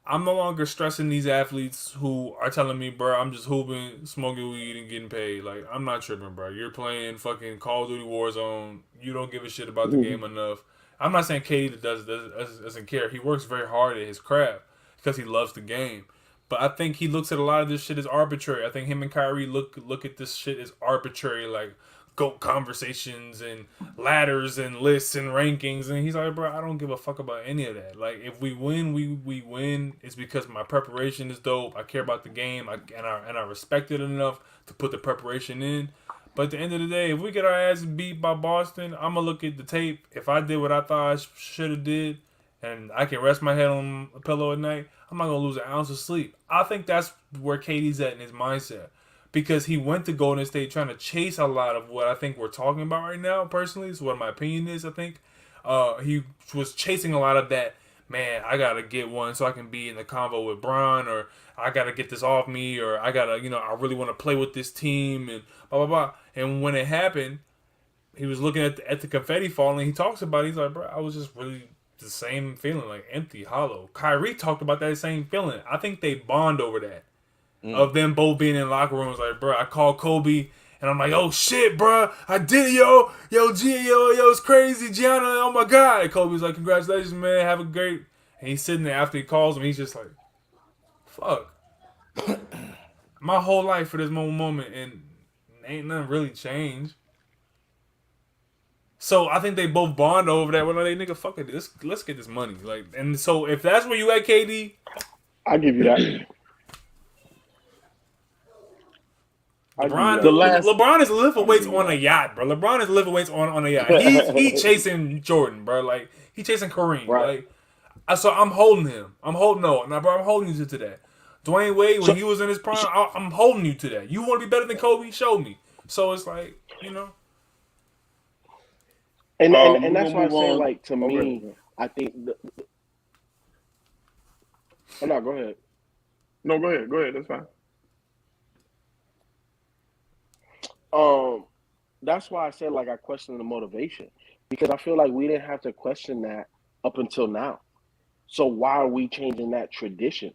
I'm no longer stressing these athletes who are telling me, bro, I'm just hooping, smoking weed, and getting paid. Like I'm not tripping, bro. You're playing fucking Call of Duty Warzone. You don't give a shit about the game enough. I'm not saying KD doesn't care. He works very hard at his craft because he loves the game. But I think he looks at a lot of this shit as arbitrary. I think him and Kyrie look at this shit as arbitrary, like GOAT conversations and ladders and lists and rankings. And he's like, bro, I don't give a fuck about any of that. Like, if we win, we win. It's because my preparation is dope. I care about the game, and I respect it enough to put the preparation in. But at the end of the day, if we get our ass beat by Boston, I'm going to look at the tape. If I did what I thought I should have did, and I can rest my head on a pillow at night, I'm not going to lose an ounce of sleep. I think that's where KD's at in his mindset. Because he went to Golden State trying to chase a lot of what I think we're talking about right now, personally. Is what my opinion is, I think. he was chasing a lot of that. Man, I gotta get one so I can be in the convo with Bron, or I gotta get this off me, or I gotta, I really want to play with this team, and blah blah blah. And when it happened, he was looking at the confetti falling. He talks about it. He's like, bro, I was just really the same feeling, like empty, hollow. Kyrie talked about that same feeling. I think they bond over that, of them both being in locker rooms. Like, bro, I called Kobe. And I'm like, oh shit, bro, I did it, yo, it's crazy, Gianna, oh my god. And Kobe's like, congratulations, man, have a great. And he's sitting there after he calls him, he's just like, fuck, my whole life for this moment, and ain't nothing really changed. So I think they both bond over that. Well, no, they nigga, fuck it, let's get this money, like. And so if that's where you at, KD, I'll give you that. LeBron is lifting weights on a yacht, bro. LeBron is lifting weights on a yacht. He's chasing Jordan, bro. Like, he chasing Kareem. Right. Like, so I'm holding him. I'm holding I'm holding you to that. Dwayne Wade, when he was in his prime, I'm holding you to that. You want to be better than Kobe? Show me. So it's like, And that's why I say, like, to me, I think. No, go ahead. No, go ahead. Go ahead. That's fine. That's why I said, like, I question the motivation, because I feel like we didn't have to question that up until now. So why are we changing that tradition,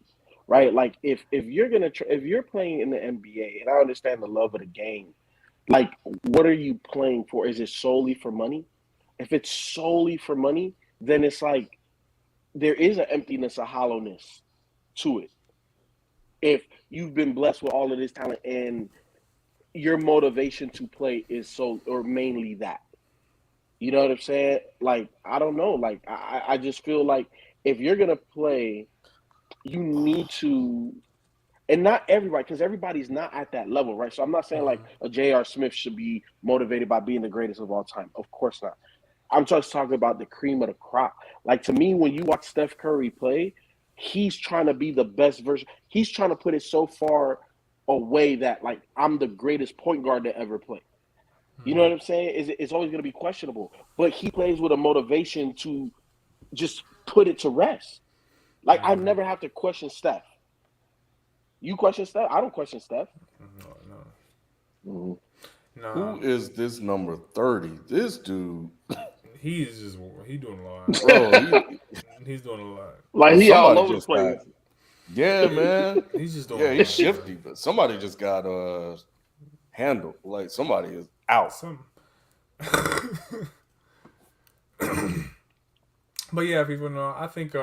right? Like, if you're playing in the NBA, and I understand the love of the game, like, what are you playing for? Is it solely for money? If it's solely for money, then it's like there is an emptiness, a hollowness to it. If you've been blessed with all of this talent and your motivation to play is mainly that. You know what I'm saying? Like, I don't know. Like, I just feel like if you're going to play, you need to, and not everybody, because everybody's not at that level, right? So I'm not saying like a J.R. Smith should be motivated by being the greatest of all time. Of course not. I'm just talking about the cream of the crop. Like, to me, when you watch Steph Curry play, he's trying to be the best version. He's trying to put it so far away that, like, I'm the greatest point guard to ever play. You know what I'm saying? It's always going to be questionable. But he plays with a motivation to just put it to rest. Like, I never have to question Steph. You question Steph? I don't question Steph. No. Who is this number 30? This dude. He's doing a lot. Bro, he's doing a lot. Like, he all over the place. Yeah, man. He's just doing. Yeah, he's shifty, but somebody just got handled. Like, somebody is out. But yeah, people know. I think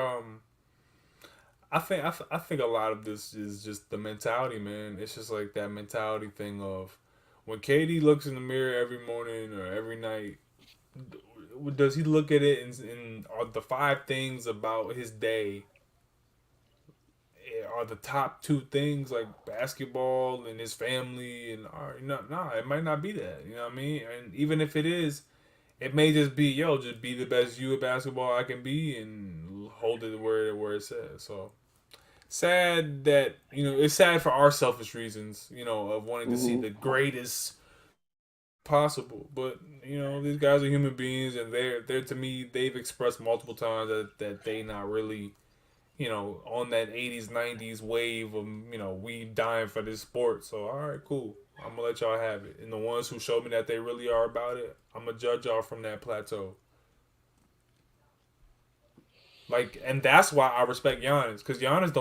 I think a lot of this is just the mentality, man. It's just like that mentality thing of when KD looks in the mirror every morning or every night. Does he look at it and are the 5 things about his day are the top 2 things, like basketball and his family, and no, it might not be that. You know what I mean? And even if it is, it may just be, just be the best you at basketball I can be and hold it where it says. So sad that, it's sad for our selfish reasons, of wanting to see the greatest possible. But, these guys are human beings, and they're to me, they've expressed multiple times that they not really, on that 80s, 90s wave of, we dying for this sport. So, all right, cool. I'm going to let y'all have it. And the ones who show me that they really are about it, I'm going to judge y'all from that plateau. Like, and that's why I respect Giannis, because Giannis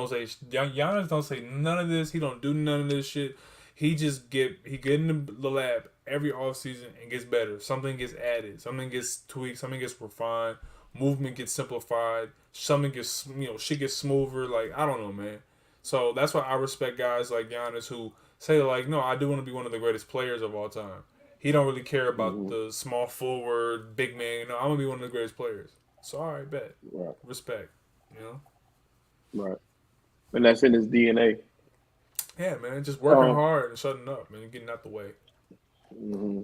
don't say none of this. He don't do none of this shit. He just get in the lab every offseason and gets better. Something gets added. Something gets tweaked. Something gets refined. Movement gets simplified. Something gets, shit gets smoother. Like, I don't know, man. So that's why I respect guys like Giannis who say, like, no, I do want to be one of the greatest players of all time. He don't really care about the small forward, big man. No, I'm going to be one of the greatest players. So, all right, bet. Right. Respect, Right. And that's in his DNA. Yeah, man. Just working hard and shutting up, man. Getting out the way. Mm-hmm.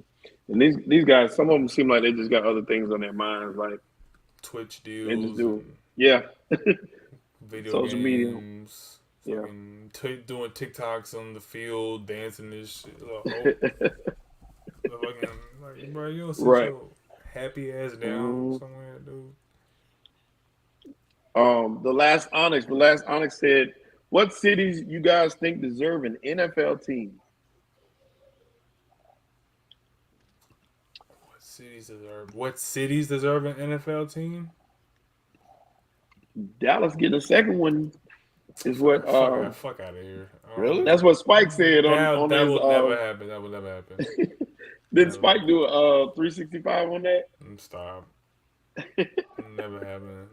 And these guys, some of them seem like they just got other things on their minds, like Twitch deals. They just do. Yeah. Video social games. media. Doing TikToks on the field, dancing this shit. Like, bro, you don't sit your happy ass down somewhere, dude. The last Onyx said, "What cities you guys think deserve an NFL team?" What cities deserve an NFL team? Dallas getting a second one is what. Fuck out of here. Really? That's what Spike said on That his. will never happen. That will never happen. Did Spike do a 365 on that? Stop. Never happen.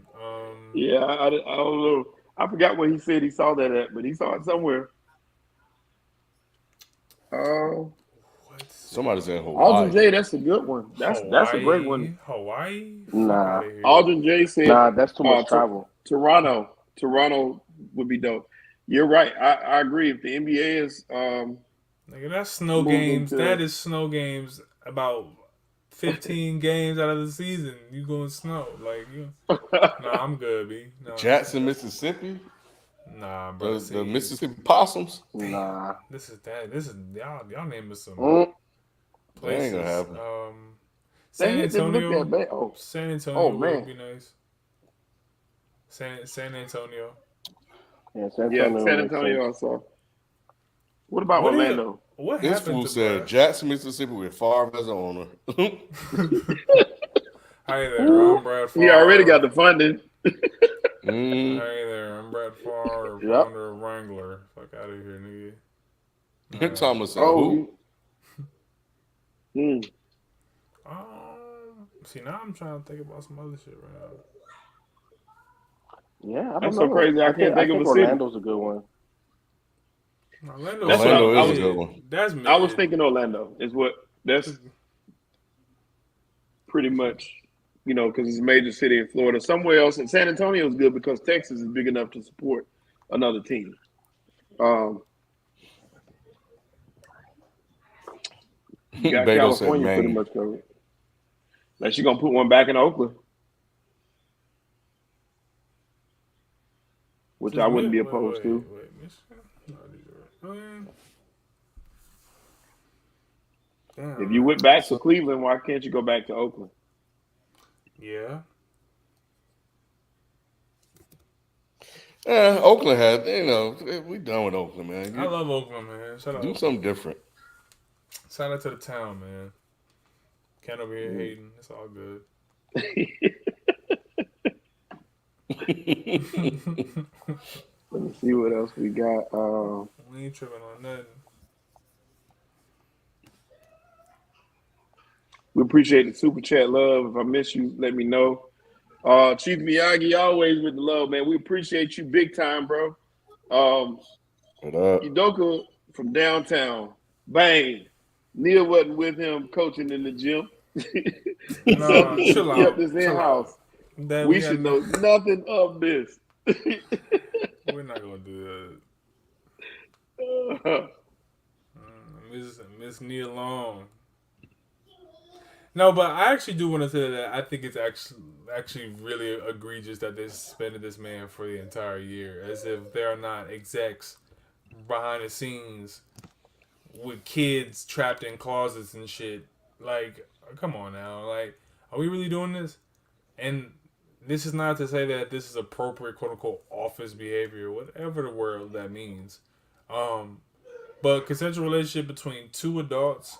Yeah, I don't know. I forgot where he said he saw that at, but he saw it somewhere. Somebody said Hawaii. Aldrin J, that's a good one. That's a great one. Hawaii? Nah. Aldrin J said, that's too much travel. Toronto would be dope. You're right. I agree. If the NBA is, nigga, that's snow games. That is snow games. About 15 games out of the season, you going snow. Like, nah, I'm good, B. No, Jackson, Mississippi. Nah, bro. The Mississippi Possums. Nah. This is y'all naming some places. Ain't gonna happen. San Antonio. San Antonio would be nice. San Antonio. Yeah, San Antonio also. What about Orlando? What this happened fool said Jackson, Mississippi with Favre as the owner. Hi there, I'm Brad Favre. He already got the funding. Hey there, I'm Brad Favre, founder of Wrangler. Fuck out of here, nigga. Thomas said who? See, now I'm trying to think about some other shit right now. Yeah, I don't That's know. so crazy. I can't think of a city. Orlando's a good one. Orlando is a good one. That's mid. I was thinking Orlando is what. That's pretty much, because it's a major city in Florida. Somewhere else, and San Antonio is good because Texas is big enough to support another team. You got California pretty much covered. Unless you're gonna put one back in Oakland, which I wouldn't be opposed to. Damn. If you went back to Cleveland, why can't you go back to Oakland? Yeah. Yeah, Oakland had, we done with Oakland, man. I love Oakland, man. Shout out. Do something different. Shout out to the town, man. Can't over here hating. It's all good. Let me see what else we got. We ain't tripping on nothing. We appreciate the super chat love. If I miss you, let me know. Chief Miyagi, always with the love, man. We appreciate you big time, bro. Udoka from downtown. Bang. Neil wasn't with him coaching in the gym. No, chill out. Kept this in-house. We should know nothing of this. We're not going to do that. Miss Nia Long. No, but I actually do want to say that I think it's actually really egregious that they suspended this man for the entire year, as if there are not execs behind the scenes with kids trapped in closets and shit. Like, come on now. Like, are we really doing this? And this is not to say that this is appropriate, quote unquote, office behavior, whatever the word that means. But consensual relationship between two adults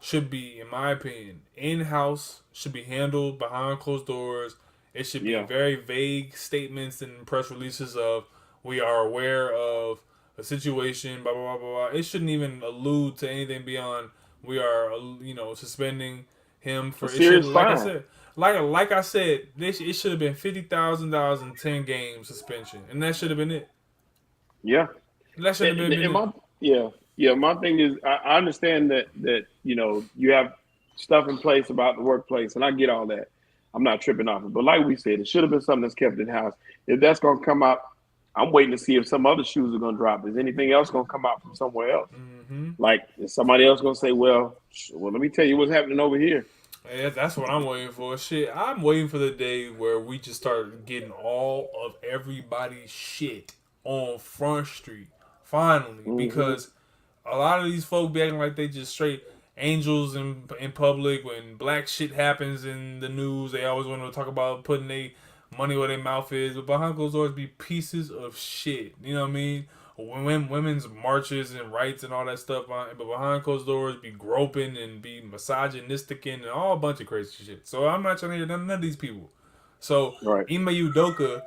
should be, in my opinion, in-house, should be handled behind closed doors. It should be very vague statements and press releases of, we are aware of a situation, blah, blah, blah, blah. It shouldn't even allude to anything beyond, we are, suspending him for, like I said, it should have been $50,000 and 10 game suspension. And that should have been it. Yeah. That should have been it. Yeah, my thing is, I understand that you have stuff in place about the workplace, and I get all that. I'm not tripping off it. But like we said, it should have been something that's kept in-house. If that's going to come out, I'm waiting to see if some other shoes are going to drop. Is anything else going to come out from somewhere else? Mm-hmm. Like, is somebody else going to say, well, let me tell you what's happening over here. Yeah, that's what I'm waiting for. Shit, I'm waiting for the day where we just start getting all of everybody's shit on Front Street, finally, because a lot of these folk be acting like they just straight, angels in public. When black shit happens in the news, they always want to talk about putting their money where their mouth is. But behind closed doors, be pieces of shit. You know what I mean? When women's marches and rights and all that stuff, but behind closed doors, be groping and be misogynistic and all a bunch of crazy shit. So I'm not trying to hear none of these people. So Right. Ime Udoka,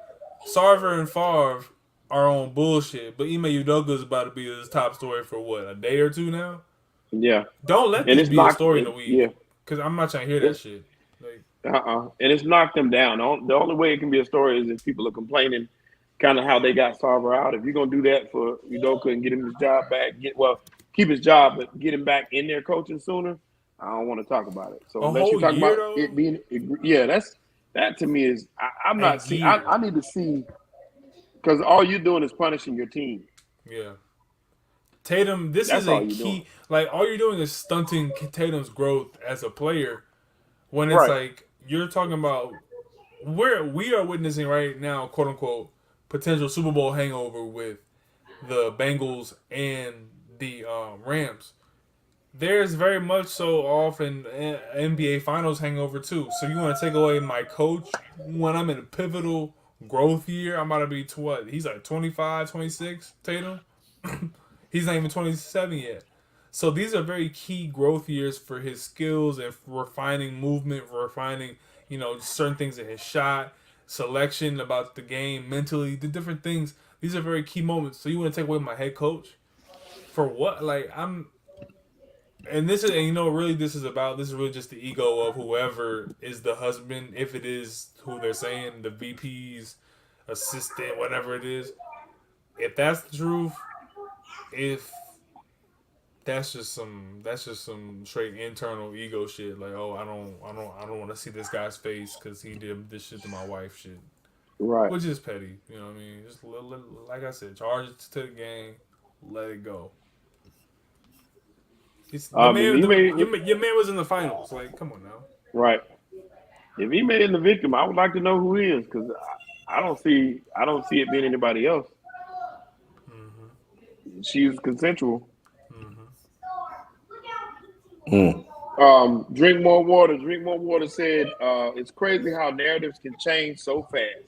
Sarver and Favre are on bullshit, but Ime Udoka is about to be his top story for what, a day or two now? Yeah. Don't let And this it's be a knocked. story in a week, Yeah. because I'm not trying to hear that It's shit. Like, And it's knocked them down. The only way it can be a story is if people are complaining, kind of how they got Sarver out. If you're gonna do that for Udoka and get him his job back, keep his job, but get him back in there coaching sooner. I don't want to talk about it. So a unless you whole talk year about though, it being, yeah, that to me is I'm a not seeing. year, I need to see because all you're doing is punishing your team. yeah. Tatum, this That's is a all you're doing. key. Like, all you're doing is stunting Tatum's growth as a player. When it's Right. like you're talking about we are witnessing right now, quote unquote, potential Super Bowl hangover with the Bengals and the Rams. There's very much so often NBA Finals hangover too. So you want to take away my coach when I'm in a pivotal growth year? I'm about to be to what? He's like 25, 26, Tatum. He's not even 27 yet. So these are very key growth years for his skills and refining movement, refining, certain things in his shot, selection about the game, mentally, the different things. These are very key moments. So you want to take away my head coach? For what? Like, and this is, and really this is really just the ego of whoever is the husband, if it is who they're saying, the VP's assistant, whatever it is. If that's the truth, if that's just some straight internal ego shit. Like, oh, I don't want to see this guy's face because he did this shit to my wife. Shit, Right. which is petty. You know what I mean? Just like I said, charge it to the game, let it go. The man, your man was in the finals. Like, come on now. Right. If he made him the victim, I would like to know who he is because I don't see it being anybody else. Mm-hmm. She's consensual. Mm. Drink more water. Drink more water said it's crazy how narratives can change so fast.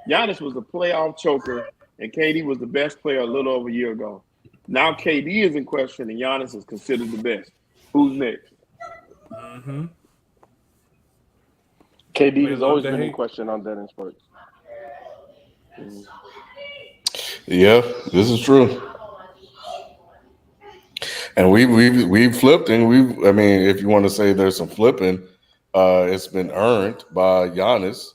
Giannis was a playoff choker, and KD was the best player a little over a year ago. Now KD is in question, and Giannis is considered the best. Who's next? Mm-hmm. KD has always been in question on Dead in Sports. Yeah, this is true. And we've flipped, and I mean, if you want to say there's some flipping, it's been earned by Giannis.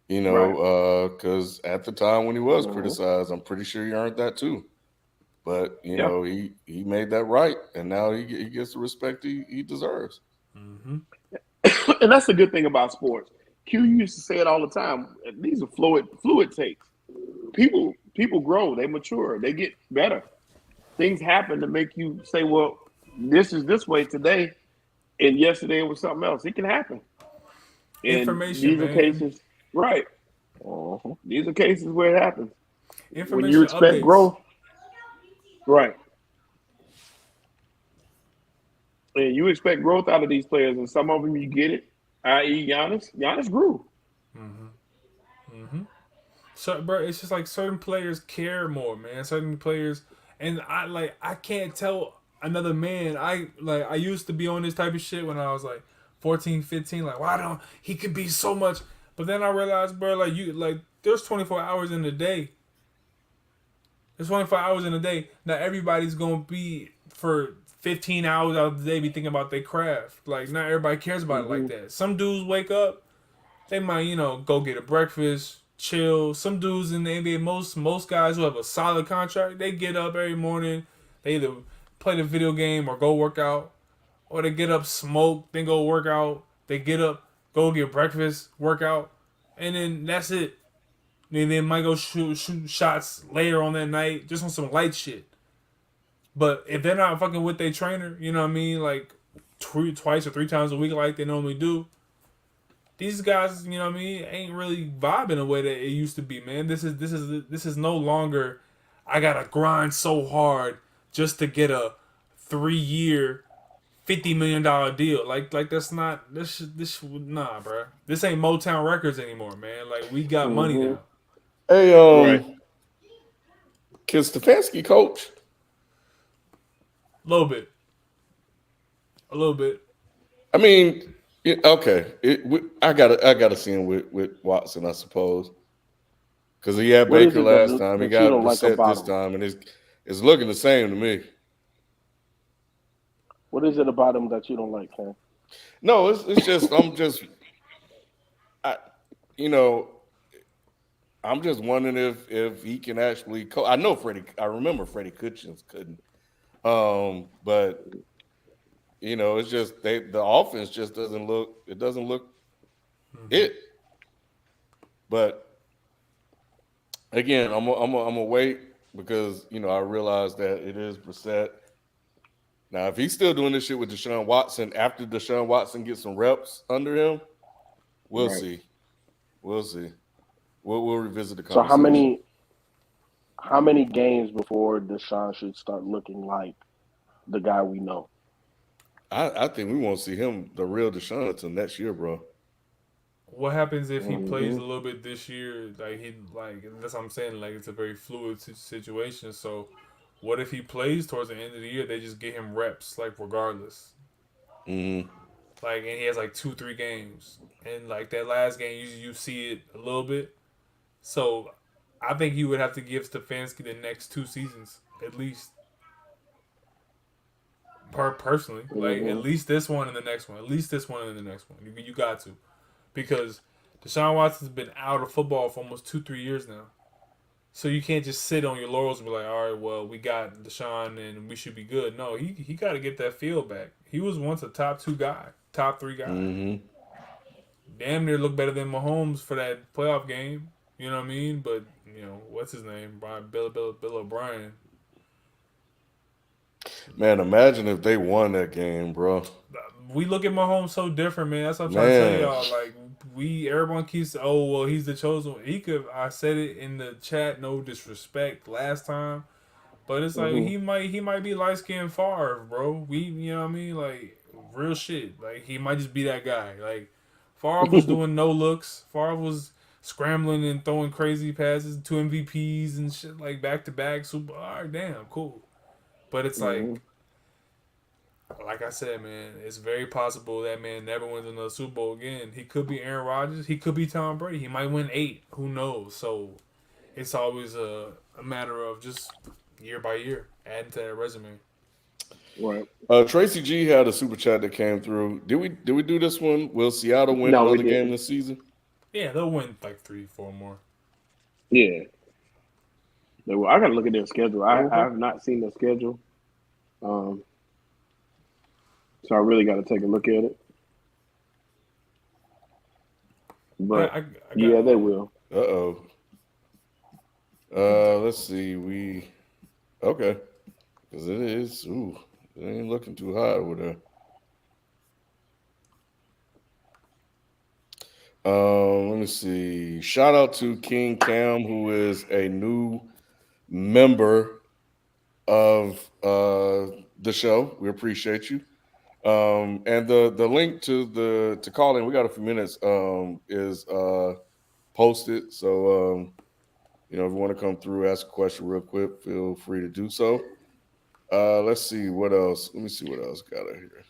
Because at the time when he was criticized, I'm pretty sure he earned that too. But he made that right, and now he gets the respect he deserves. Mm-hmm. And that's the good thing about sports. Q used to say it all the time. These are fluid takes. People grow, they mature, they get better. Things happen to make you say, well, this is this way today, and yesterday it was something else. It can happen. And information, these man. are cases, right? These are cases where it happens. Information when you expect updates. growth, right? And you expect growth out of these players, and some of them you get it. I.e., Giannis. Giannis grew. Mm-hmm. Mm-hmm. So, bro, it's just like certain players care more, man. Certain players, and I can't tell another man. I used to be on this type of shit when I was like 14, 15. Like, why don't he could be so much? But then I realized, bro, there's 24 hours in a day. There's 24 hours in a day. Not everybody's gonna be for 15 hours out of the day be thinking about their craft. Like, not everybody cares about it like that. Some dudes wake up, they might, go get a breakfast, chill. Some dudes in the NBA, most guys who have a solid contract, they get up every morning, they either play the video game or go work out, or they get up, smoke, then go work out. They get up, go get breakfast, work out, and then that's it. And then might go shoot shots later on that night, just on some light shit. But if they're not fucking with their trainer, you know what I mean, like twice or three times a week like they normally do, these guys, you know what I mean, ain't really vibing the way that it used to be, man. This is no longer I gotta grind so hard just to get a 3-year $50 million deal. Like that's not nah, bro. This ain't Motown Records anymore, man. Like we got money Mm-hmm. now. Hey, Right. can Stefanski coach? A little bit, a little bit. I mean, okay. I gotta see him with Watson, I suppose, because he had What is Baker it last time. He that you got don't like Brissett about this him? time, and it's looking the same to me. What is it about him that you don't like, Ken? No, it's just I you know I'm just wondering if he can actually coach. I know Freddie. I remember Freddie Kitchens couldn't. But it's just the offense just doesn't look. It doesn't look Mm-hmm. it. But again, I'm gonna wait because I realize that it is Brissett. Now, if he's still doing this shit with Deshaun Watson after Deshaun Watson gets some reps under him, we'll Right. see. We'll see. We'll revisit the So conversation. how many games before Deshaun should start looking like the guy we know? I think we won't see him, the real Deshaun, until next year, bro. What happens if he plays Mm-hmm. a little bit this year? Like that's what I'm saying. Like it's a very fluid situation. So, what if he plays towards the end of the year? They just get him reps, like regardless. Mm-hmm. Like and he has like 2-3 games, and like that last game, you see it a little bit. So, I think you would have to give Stefanski the next 2 seasons at least. Personally, like at Mm-hmm. least this one and the next one, at least this one and the next one. You got to because Deshaun Watson's been out of football for almost 2-3 years now. So you can't just sit on your laurels and be like, all right, well, we got Deshaun and we should be good. No, he got to get that feel back. He was once a top 2 guy, top 3 guy. Mm-hmm. Damn near looked better than Mahomes for that playoff game. You know what I mean? But what's his name? Bill O'Brien. Man, imagine if they won that game, bro. We look at Mahomes so different, man. That's what I'm trying to tell Man. y'all. Like everyone keeps, oh well, he's the chosen one. He could. I said it in the chat, no disrespect last time, but it's like Mm-hmm. he might be light skinned Favre, bro. You know what I mean? Like real shit. Like he might just be that guy. Like Favre was doing no looks. Favre was scrambling and throwing crazy passes, 2 MVPs and shit like back to back. Super. All right, damn, cool. But it's Mm-hmm. like I said, man, it's very possible that man never wins another Super Bowl again. He could be Aaron Rodgers. He could be Tom Brady. He might win 8. Who knows? So it's always a matter of just year by year adding to that resume. Right. Tracy G had a super chat that came through. Did we do this one? Will Seattle win No, we another game didn't. this season? Yeah, they'll win like 3-4 more. Yeah. Well, I got to look at their schedule. I Mm-hmm. have not seen the schedule. So I really got to take a look at it. But I yeah, they will. Uh-oh. Let's see. Okay. Because it is. Ooh, it ain't looking too hot over there. Let me see. Shout out to King Cam, who is a new member of the show. We appreciate you. And the link to call in, we got a few minutes, is posted. So if you want to come through, ask a question real quick, feel free to do so. Let's see what else. Let me see what else got out here.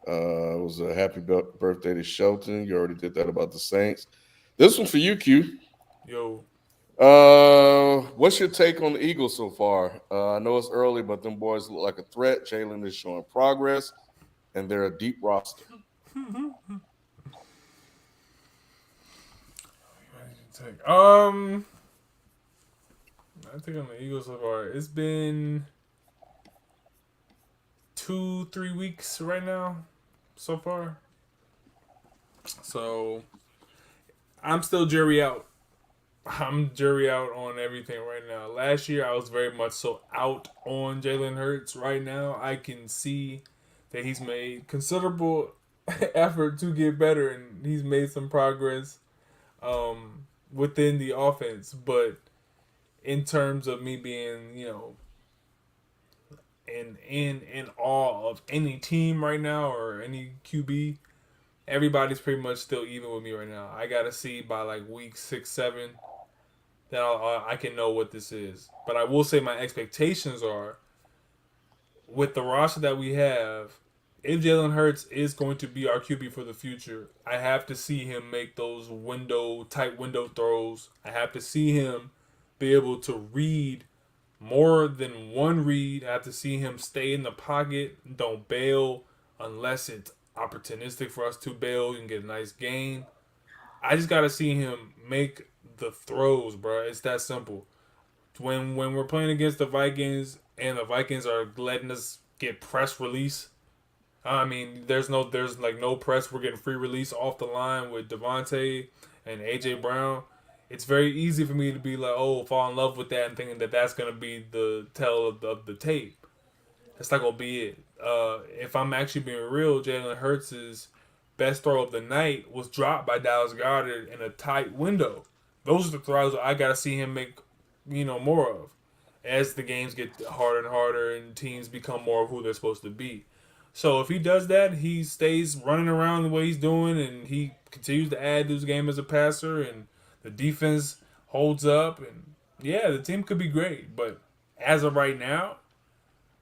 It was a happy birthday to Shelton. You already did that about the Saints. This one for you, Q. Yo, What's your take on the Eagles so far? I know it's early, but them boys look like a threat. Jalen is showing progress, and they're a deep roster. I think on the Eagles so far, it's been 2-3 weeks right now so far. So I'm still jury out. I'm jury out on everything right now. Last year I was very much so out on Jalen Hurts. Right now I can see that he's made considerable effort to get better and he's made some progress within the offense. But in terms of me being, in awe of any team right now or any QB. Everybody's pretty much still even with me right now. I gotta see by like week 6, 7 that I can know what this is. But I will say my expectations are with the roster that we have. If Jalen Hurts is going to be our QB for the future, I have to see him make those tight window throws. I have to see him be able to read more than one read. I have to see him stay in the pocket, don't bail unless it's opportunistic for us to bail and get a nice gain. I just gotta see him make the throws, bro. It's that simple. When we're playing against the Vikings and the Vikings are letting us get press release. I mean, there's like no press. We're getting free release off the line with Devontae and AJ Brown. It's very easy for me to be like, oh, fall in love with that and thinking that that's gonna be the tell of the tape. That's not gonna be it. If I'm actually being real, Jalen Hurts' best throw of the night was dropped by Dallas Goedert in a tight window. Those are the throws I gotta see him make, more of as the games get harder and harder and teams become more of who they're supposed to be. So if he does that, he stays running around the way he's doing, and he continues to add to his game as a passer, and the defense holds up, and yeah, the team could be great. But as of right now,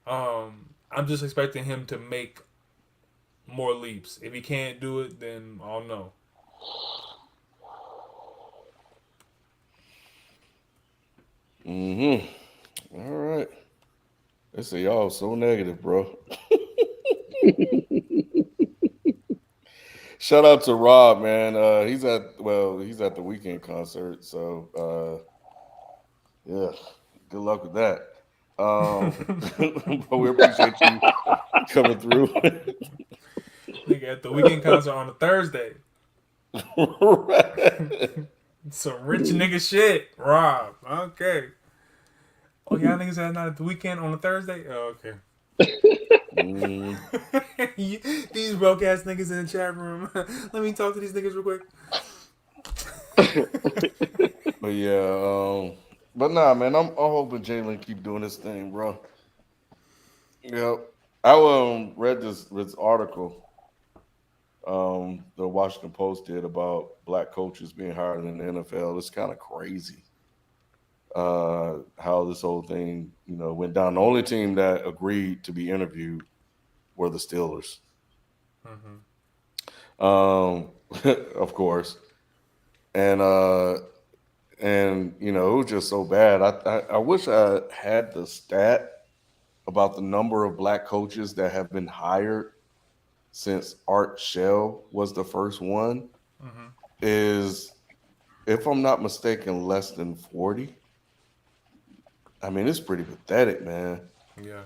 I'm just expecting him to make more leaps. If he can't do it, then I'll know. All right. They say y'all so negative, bro. Shout out to Rob, man. He's at the weekend concert, so yeah, good luck with that. But we appreciate you coming through. Nigga at the weekend concert on a Thursday. Right. Some rich nigga shit, Rob. Okay. Oh, y'all niggas had not at the weekend on a Thursday? Oh, okay. These broke ass niggas in the chat room. Let me talk to these niggas real quick. But yeah, but nah, man, I'm hoping Jalen keep doing this thing, bro. Yeah, I read this article the Washington Post did about black coaches being hired in the NFL. It's kind of crazy how this whole thing, went down. The only team that agreed to be interviewed were the Steelers. Of course, and it was just so bad. I wish I had the stat about the number of black coaches that have been hired since Art Shell was the first one. Is, if I'm not mistaken, less than 40. I mean, it's pretty pathetic, man. Yeah.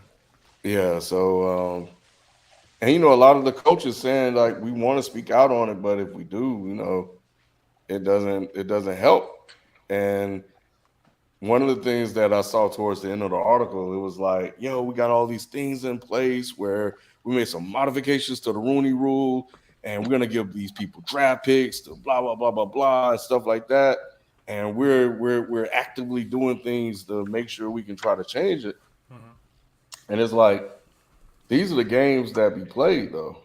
Yeah. So, and a lot of the coaches saying like we want to speak out on it, but if we do, it doesn't help. And one of the things that I saw towards the end of the article, it was like, we got all these things in place where we made some modifications to the Rooney Rule, and we're gonna give these people draft picks to blah blah blah blah blah and stuff like that. And we're actively doing things to make sure we can try to change it. And it's like, these are the games that be played though.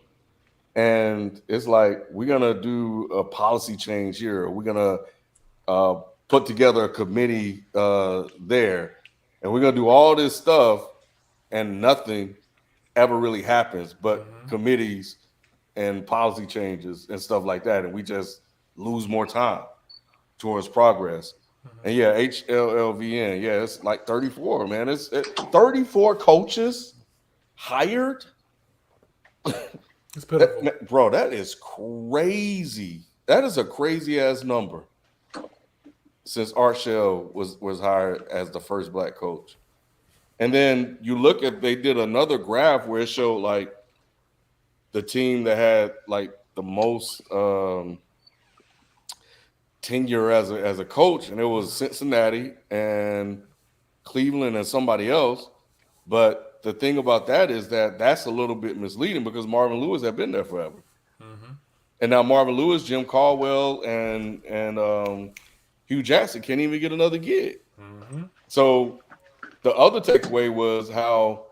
And it's like, we're gonna do a policy change here. We're gonna put together a committee there, and we're gonna do all this stuff, and nothing ever really happens but committees and policy changes and stuff like that, and we just lose more time towards progress. And yeah, HLLVN, yeah, it's like 34, man. It's 34 coaches hired. It's pitiful. Bro, that is crazy. That is a crazy ass number. Since Art Shell was hired as the first black coach. And then you look at, they did another graph where it showed like the team that had like the most tenure as a coach, and it was Cincinnati and Cleveland and somebody else. But the thing about that is that that's a little bit misleading because Marvin Lewis had been there forever. And now Marvin Lewis, Jim Caldwell, and Hugh Jackson can't even get another gig. So the other takeaway was how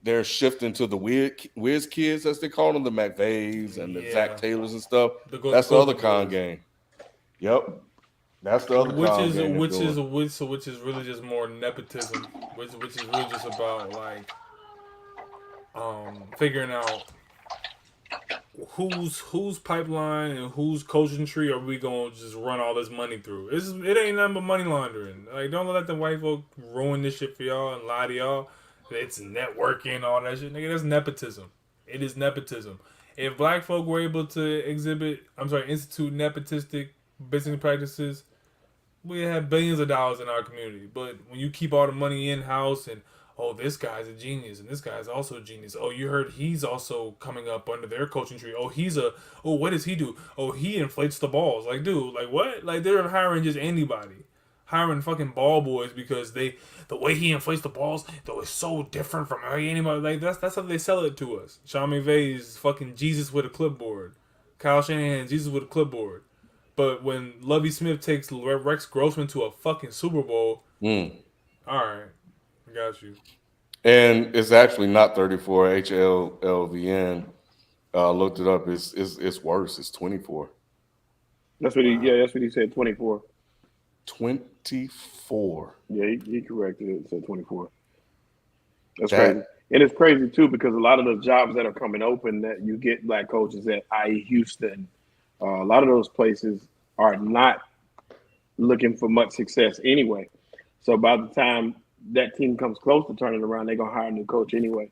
they're shifting to the whiz kids, as they call them, the McVays and the Zach Taylors and stuff. That's the other con game. Yep. That's the other con game. Which is really just more nepotism, which is really just about like figuring out whose pipeline and whose coaching tree are we gonna just run all this money through. It ain't nothing but money laundering. Like, don't let the white folk ruin this shit for y'all and lie to y'all. It's networking, all that shit. Nigga, that's nepotism. It is nepotism. If black folk were able to institute nepotistic business practices, we have billions of dollars in our community. But when you keep all the money in house and this guy's a genius and this guy's also a genius. Oh, you heard he's also coming up under their coaching tree. What does he do? Oh, he inflates the balls. Like, dude, like what? Like, they're hiring just anybody. Hiring fucking ball boys because the way he inflates the balls, though, is so different from anybody. Like, that's how they sell it to us. Sean McVay's fucking Jesus with a clipboard. Kyle Shanahan's Jesus with a clipboard. But when Lovie Smith takes Rex Grossman to a fucking Super Bowl, all right, I got you. And it's actually not 34. HLVN looked it up. It's worse. It's 24. That's what he said. 24. 24. Yeah, he corrected it. It said 24. That's crazy. And it's crazy too because a lot of the jobs that are coming open that you get black coaches at, i.e. Houston, a lot of those places are not looking for much success anyway. So by the time that team comes close to turning around, they're gonna hire a new coach anyway.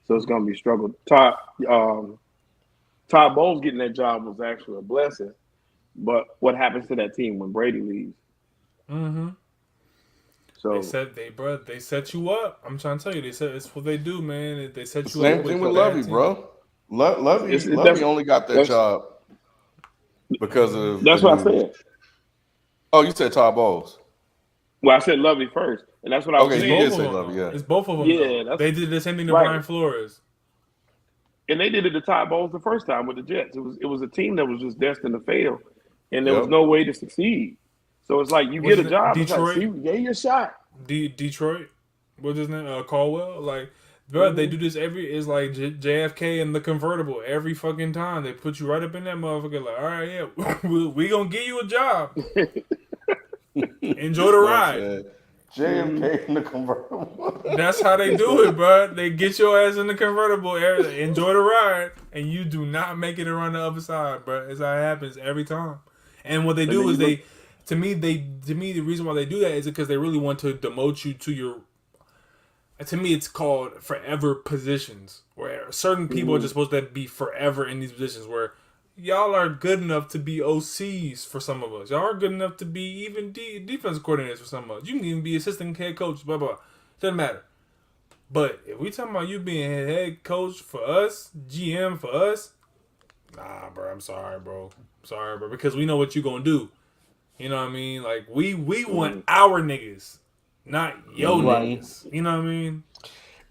So it's gonna be struggle. Todd Bowles getting that job was actually a blessing. But what happens to that team when Brady leaves? Mm-hmm. So they set you up. I'm trying to tell you, they said it's what they do, man. They set you same up. Same thing with Lovie, bro. Lovie only got that job because of. That's what I said. Oh, you said Todd Bowles. Well, I said Lovie first, and that's what I was saying. Okay, you did say Lovie, yeah. It's both of them. Yeah, they did the same thing to Brian Flores. And they did it to Todd Bowles the first time with the Jets. It was a team that was just destined to fail, and there was no way to succeed. So it's like you get a job. Detroit, it's like, see, a shot. Detroit, what's his name? Caldwell. Like, bro, they do this it's like JFK and the convertible every fucking time. They put you right up in that motherfucker. Like, all right, yeah, we gonna give you a job. Enjoy the ride. JFK in the convertible. That's how they do it, bro. They get your ass in the convertible, enjoy the ride, and you do not make it around the other side, bro. It's how it happens every time. And what they do is to me, the reason why they do that is because they really want to demote you to your. To me, it's called forever positions, where certain people are just supposed to be forever in these positions. Where y'all are good enough to be OCs for some of us. Y'all are good enough to be even defense coordinators for some of us. You can even be assistant head coach. Blah blah. Doesn't matter. But if we talking about you being head coach for us, GM for us, nah, bro. I'm sorry, bro. Because we know what you gonna do. You know what I mean? Like, we want our niggas, not your niggas. You know what I mean?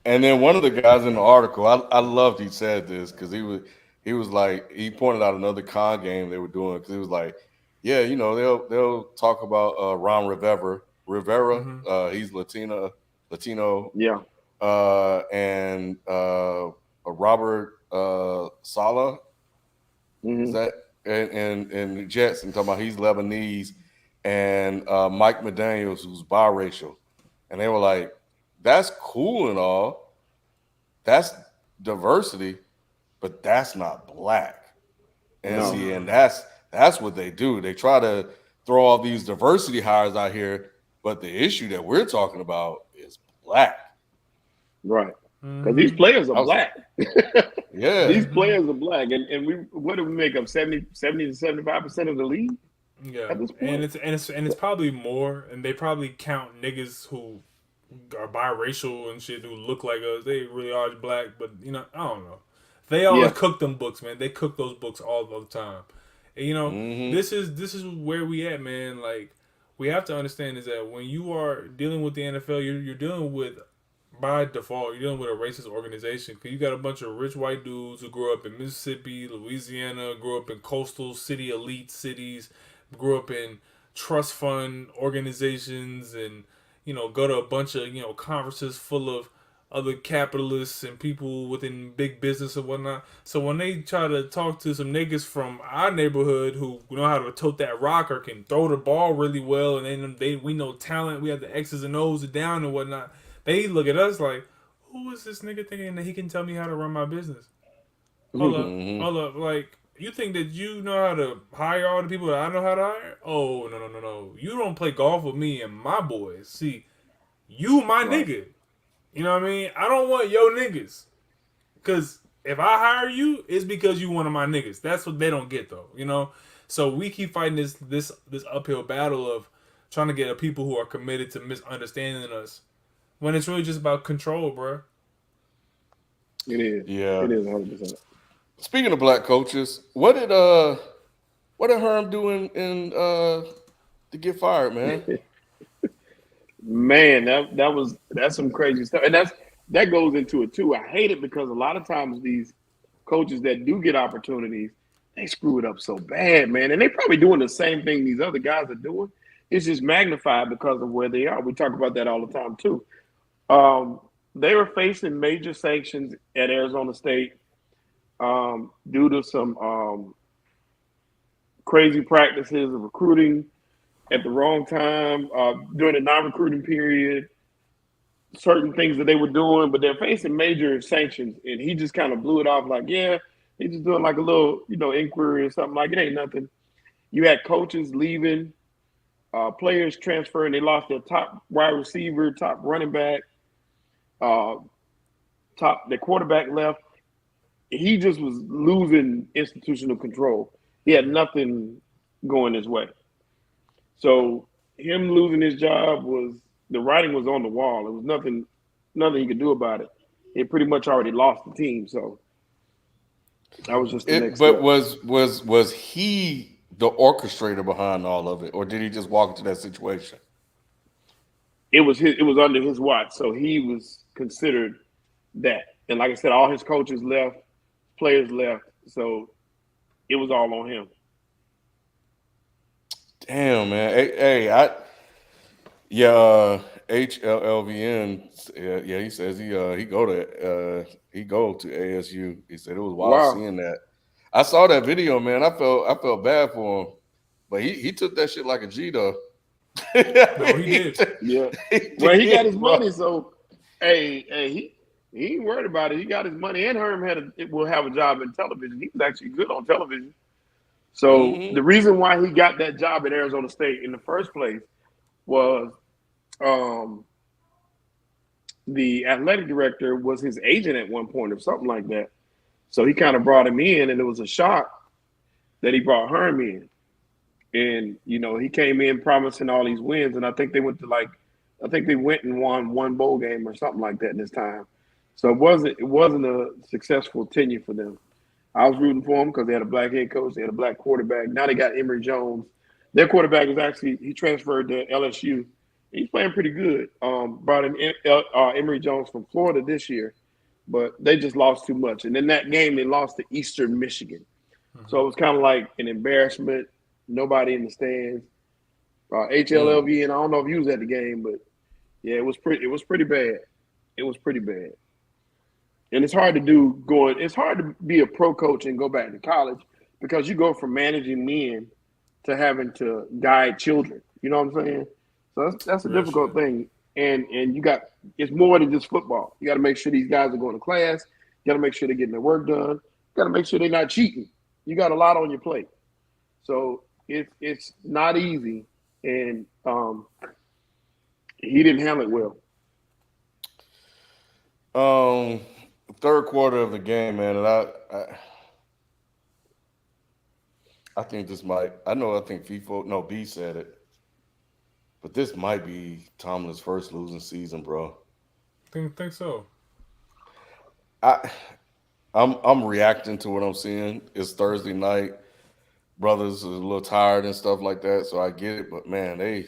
And then one of the guys in the article, I loved he said this because he was like, he pointed out another con game they were doing because he was like, yeah, you know, they'll talk about Ron Rivera. He's Latino. Yeah. And Robert Saleh. Is that and the Jets, and talking about he's Lebanese, and Mike McDaniels, who's biracial, and they were like, "That's cool and all, that's diversity, but that's not black." And and that's what they do. They try to throw all these diversity hires out here, but the issue that we're talking about is black. Right. Because these players are black. Yeah. These players are black. And what do we make up? 70 to 75% of the league? Yeah. And it's probably more, and they probably count niggas who are biracial and shit who look like us. They really are black, but you know, I don't know. They always cook them books, man. They cook those books all the time. And, you know, this is where we at, man. Like, we have to understand is that when you are dealing with the NFL, you're dealing with, by default, you're dealing with a racist organization because you got a bunch of rich white dudes who grew up in Mississippi, Louisiana, grew up in coastal city elite cities, grew up in trust fund organizations, and, you know, go to a bunch of, you know, conferences full of other capitalists and people within big business and whatnot. So when they try to talk to some niggas from our neighborhood who know how to tote that rock or can throw the ball really well, and then we know talent, we have the X's and O's down and whatnot, they look at us like, who is this nigga thinking that he can tell me how to run my business? Hold up, like. You think that you know how to hire all the people that I know how to hire? Oh, no. You don't play golf with me and my boys. See, you my Right. nigga. You know what I mean? I don't want your niggas. Because if I hire you, it's because you one of my niggas. That's what they don't get, though. You know? So we keep fighting this uphill battle of trying to get a people who are committed to misunderstanding us when it's really just about control, bro. It is. Yeah. It is 100%. Speaking of black coaches, what did Herm do in to get fired, man? Man, that's some crazy stuff, and that goes into it too. I hate it because a lot of times these coaches that do get opportunities, they screw it up so bad, man, and they probably doing the same thing these other guys are doing. It's just magnified because of where they are. We talk about that all the time too. They were facing major sanctions at Arizona State due to some crazy practices of recruiting at the wrong time during the non-recruiting period, certain things that they were doing, but they're facing major sanctions, and he just kind of blew it off like, yeah, he's just doing like a little, inquiry or something, like it ain't nothing. You had coaches leaving, players transferring. They lost their top wide receiver, top running back, their quarterback left. He just was losing institutional control. He had nothing going his way. So him losing his job the writing was on the wall. There was nothing he could do about it. He pretty much already lost the team. So that was just the next But step. was he the orchestrator behind all of it, or did he just walk into that situation? It was under his watch, so he was considered that. And like I said, all his coaches left, players left, so it was all on him. Damn, man. HLLVN. Yeah, he says he go to ASU. He said it was wild Wow. seeing that. I saw that video, man. I felt bad for him, but he took that shit like a G though. No, he did. Yeah. Well, he got his money, so he ain't worried about it. He got his money, and Herm will have a job in television. He was actually good on television. So the reason why he got that job at Arizona State in the first place was the athletic director was his agent at one point or something like that. So he kind of brought him in, and it was a shock that he brought Herm in. And, he came in promising all these wins, and I think they went and won one bowl game or something like that in this time. So it wasn't a successful tenure for them. I was rooting for them because they had a black head coach, they had a black quarterback. Now they got Emory Jones. Their quarterback he transferred to LSU. He's playing pretty good. Brought in Emory Jones from Florida this year, but they just lost too much. And in that game, they lost to Eastern Michigan. Mm-hmm. So it was kind of like an embarrassment. Nobody in the stands. HLLV, and I don't know if you was at the game, but yeah, it was pretty bad. It was pretty bad. And it's hard to it's hard to be a pro coach and go back to college because you go from managing men to having to guide children. You know what I'm saying? So that's a difficult thing. And it's more than just football. You got to make sure these guys are going to class. You got to make sure they're getting their work done. You got to make sure they're not cheating. You got a lot on your plate. So it's not easy. And he didn't handle it well. Third quarter of the game, man, and I think this might. I think B said it, but this might be Tomlin's first losing season, bro. Think so. I'm reacting to what I'm seeing. It's Thursday night. Brothers are a little tired and stuff like that, so I get it. But man, they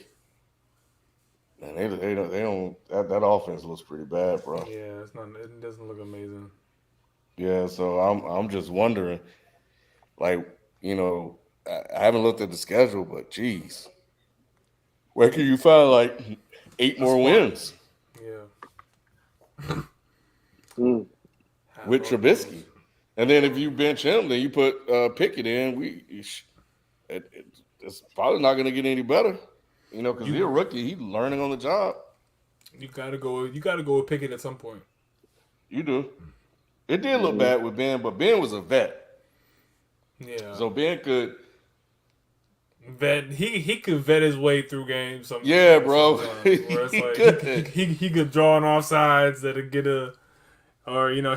don't. That offense looks pretty bad, bro. Yeah, it doesn't look amazing. Yeah, so I'm just wondering, like, I haven't looked at the schedule, but geez, where can you find like 8 more wins? Yeah. Mm. with Trubisky. And then if you bench him, then you put Pickett in. It's probably not going to get any better, because he's a rookie. He's learning on the job. You gotta go. You gotta go with Pickett at some point. You do. It did look bad with Ben, but Ben was a vet. Yeah. So Ben could vet. He could vet his way through games. Yeah, bro. Where it's like he could draw an offsides that'd get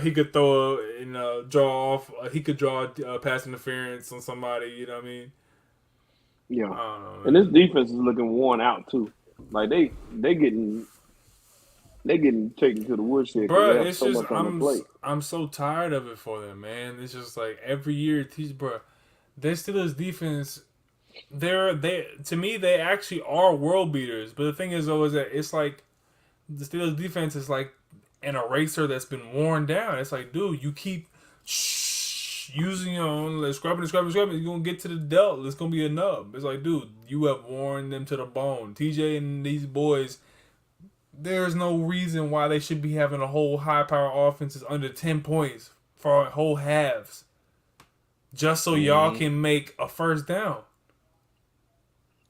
he could throw draw off. He could draw pass interference on somebody. You know what I mean? Yeah. And this defense is looking worn out too. Like they getting taken to the woodshed. Bro, it's just I'm so tired of it for them, man. It's just like every year, bro. Their Steelers defense, to me they actually are world beaters. But the thing is though is that it's like the Steelers defense is like an eraser that's been worn down. It's like, dude, you keep using scrubbing, you're gonna get to the delt. It's gonna be a nub. It's like, dude, you have worn them to the bone. TJ and these boys. There's no reason why they should be having a whole high-power offenses under 10 points for whole halves. Just so y'all can make a first down.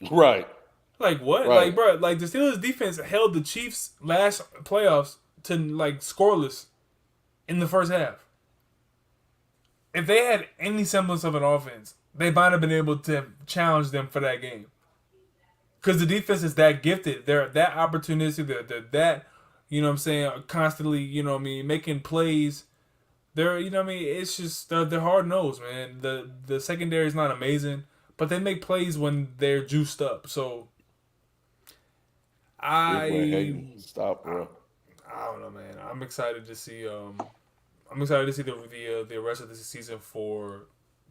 Right. Like, what? Right. Like, bro, like, the Steelers' defense held the Chiefs' last playoffs to, like, scoreless in the first half. If they had any semblance of an offense, they might have been able to challenge them for that game. Because the defense is that gifted. They're that opportunistic. They're that, constantly, making plays. They're, it's just, they're hard-nosed, man. The secondary is not amazing, but they make plays when they're juiced up. So, Stop, bro. I don't know, man. I'm excited to see the rest of the season for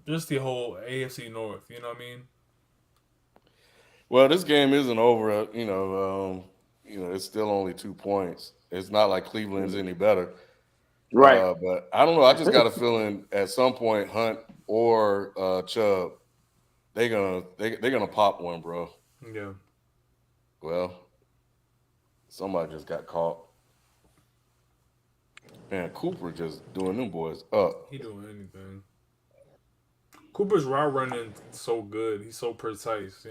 just the whole AFC North. You know what I mean? Well, this game isn't over. It's still only 2 points. It's not like Cleveland's any better, right? But I don't know. I just got a feeling at some point Hunt or Chubb, they're gonna pop one, bro. Yeah. Well, somebody just got caught. Man, Cooper just doing them boys up. He doing anything. Cooper's route running so good. He's so precise,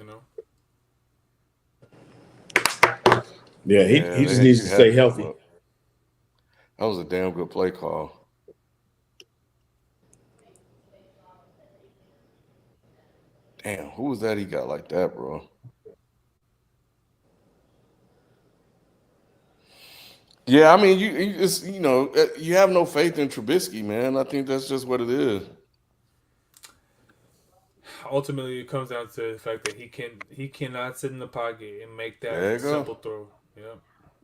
Yeah, he just needs to stay healthy. That was a damn good play call. Damn, who was that he got like that, bro? Yeah, I mean, you have no faith in Trubisky, man. I think that's just what it is. Ultimately, it comes down to the fact that he cannot sit in the pocket and make that simple throw. Yep.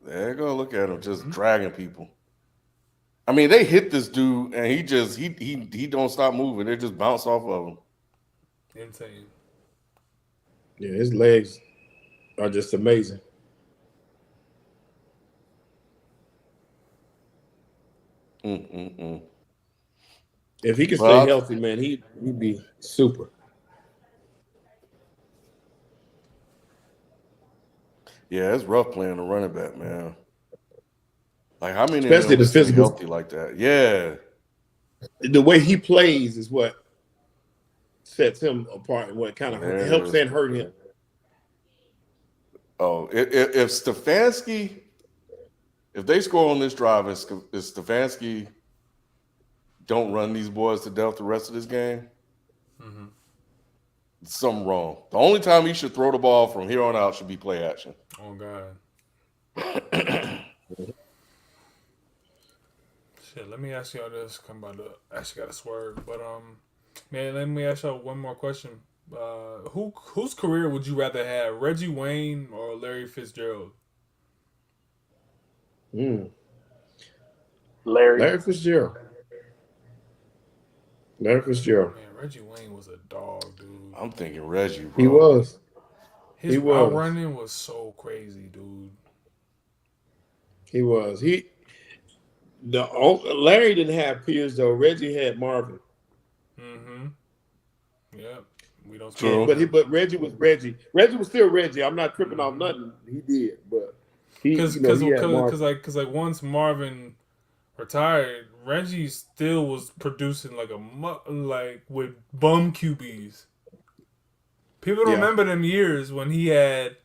There you go. Look at him just dragging people. I mean, they hit this dude and he don't stop moving. They just bounce off of him. Insane. Yeah, his legs are just amazing. If he could stay healthy, man, he'd be super. Yeah, it's rough playing the running back, man. Like, how many especially the physical healthy like that? Yeah. The way he plays is what sets him apart and what kind of helps and hurt him. Oh, if Stefanski, if they score on this drive and Stefanski don't run these boys to death the rest of this game, something wrong. The only time he should throw the ball from here on out should be play action. Oh, God. Shit, let me ask y'all this. I'm about to actually got to swerve. But, man, let me ask y'all one more question. Whose career would you rather have, Reggie Wayne or Larry Fitzgerald? Larry Fitzgerald. Larry Fitzgerald. Man, Reggie Wayne was a dog, dude. I'm thinking Reggie, bro. He was. His route running was so crazy, dude. He was. Larry didn't have peers though. Reggie had Marvin. Yep. We don't. True. But Reggie was Reggie. Reggie was still Reggie. I'm not tripping off nothing he did, but because once Marvin retired, Reggie still was producing like with bum QBs. People don't remember them years when he had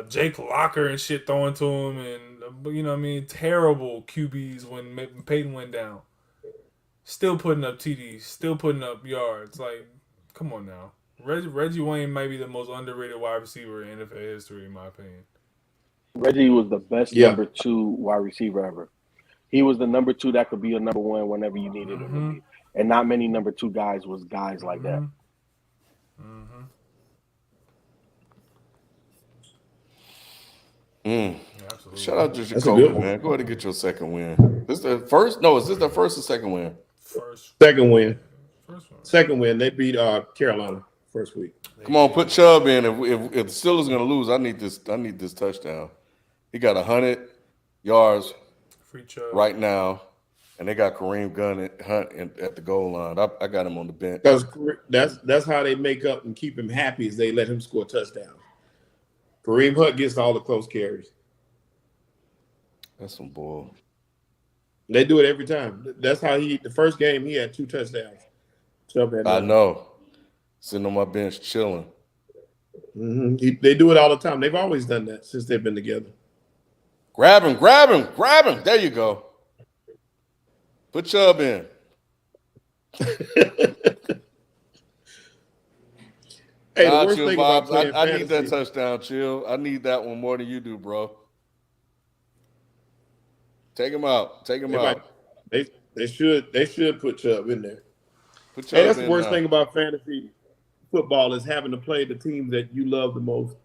Jake Locker and shit throwing to him, and you know what I mean, terrible QBs when Peyton went down. Still putting up TDs, still putting up yards. Like, come on now. Reggie Wayne might be the most underrated wide receiver in NFL history, in my opinion. Reggie was the best number 2 wide receiver ever. He was the number 2 that could be a number 1 whenever you needed him to be. And not many number 2 guys was guys like that. Yeah, Shout out to Jacoby, man. Go ahead and get your second win. This the first? No, is this the first or second win? Second win. First one. Second win. They beat Carolina first week. Come on, put Chubb in. If the Steelers gonna lose, I need this touchdown. He got 100 yards Free Chubb right now, and they got Kareem Hunt at the goal line. I got him on the bench. Because that's how they make up and keep him happy is they let him score touchdowns. Kareem Hunt gets all the close carries. That's some bull. They do it every time. That's how the first game he had 2 touchdowns. I know. Sitting on my bench chilling. They do it all the time. They've always done that since they've been together. Grab him. There you go. Put Chubb in. Hey, the worst thing about playing I fantasy, need that touchdown, Chill. I need that one more than you do, bro. Take him out. They should put Chubb in there. Put Chubb Hey, that's in the worst now. thing about fantasy football is having to play the teams that you love the most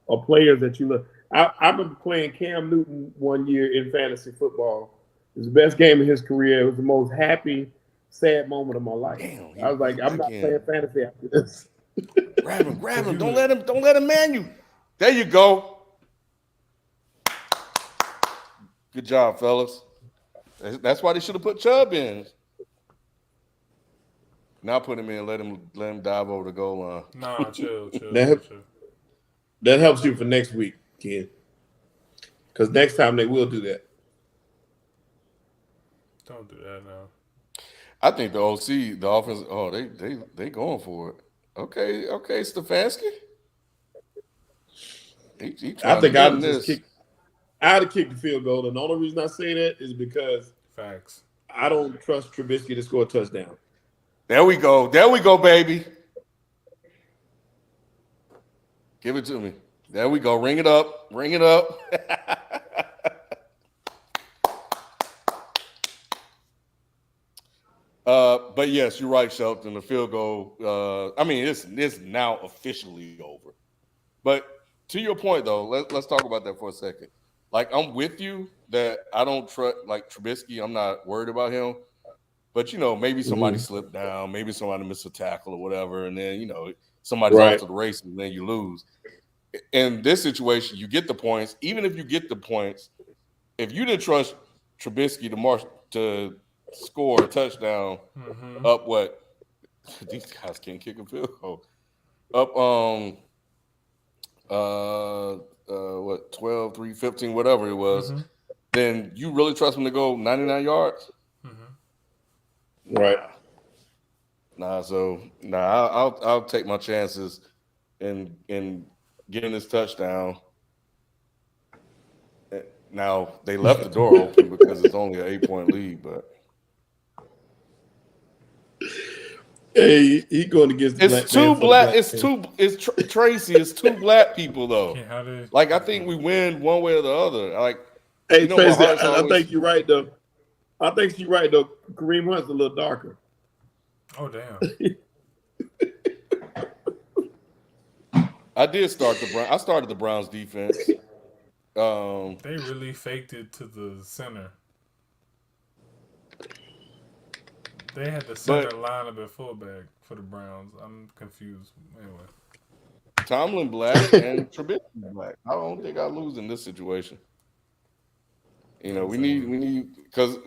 or players that you love. I remember playing Cam Newton one year in fantasy football. It was the best game of his career. It was the most happy, sad moment of my life. Damn, I was like, I'm not playing fantasy after this. Grab him. Don't let him man you. There you go. Good job, fellas. That's why they should have put Chubb in. Now put him in. Let him dive over the goal line. Nah, chill. That helps you for next week, Ken. Because next time they will do that. Don't do that now. I think the OC, the offense. Oh, they going for it. Okay, Stefanski. He I think I'd have kicked the field goal. And the only reason I say that is because Facts. I don't trust Trubisky to score a touchdown. There we go, baby. Give it to me. There we go. Ring it up. But yes, you're right, Shelton. The field goal. I mean, it's now officially over. But to your point, though, let's talk about that for a second. Like, I'm with you that I don't trust, like, Trubisky. I'm not worried about him. But, maybe somebody slipped down. Maybe somebody missed a tackle or whatever. And then, somebody's off to the races and then you lose. In this situation, you get the points. Even if you get the points, if you didn't trust Trubisky to score a touchdown up what? These guys can't kick a field goal. Up, 12, 3, 15, whatever it was, then you really trust him to go 99 yards? Right. I'll take my chances in getting this touchdown. Now they left the door open because it's only an 8-point lead, but hey, he going against the it's two black. Tracy. It's two black people though. Like I think we win one way or the other. Like, hey, Tracy, I think you're right though. Kareem Hunt's a little darker. Oh damn. I did start I started the Browns defense. They really faked it to the center. They had the center lineup at fullback for the Browns. I'm confused. Anyway. Tomlin black and Trubisky black. I don't think I lose in this situation. We need because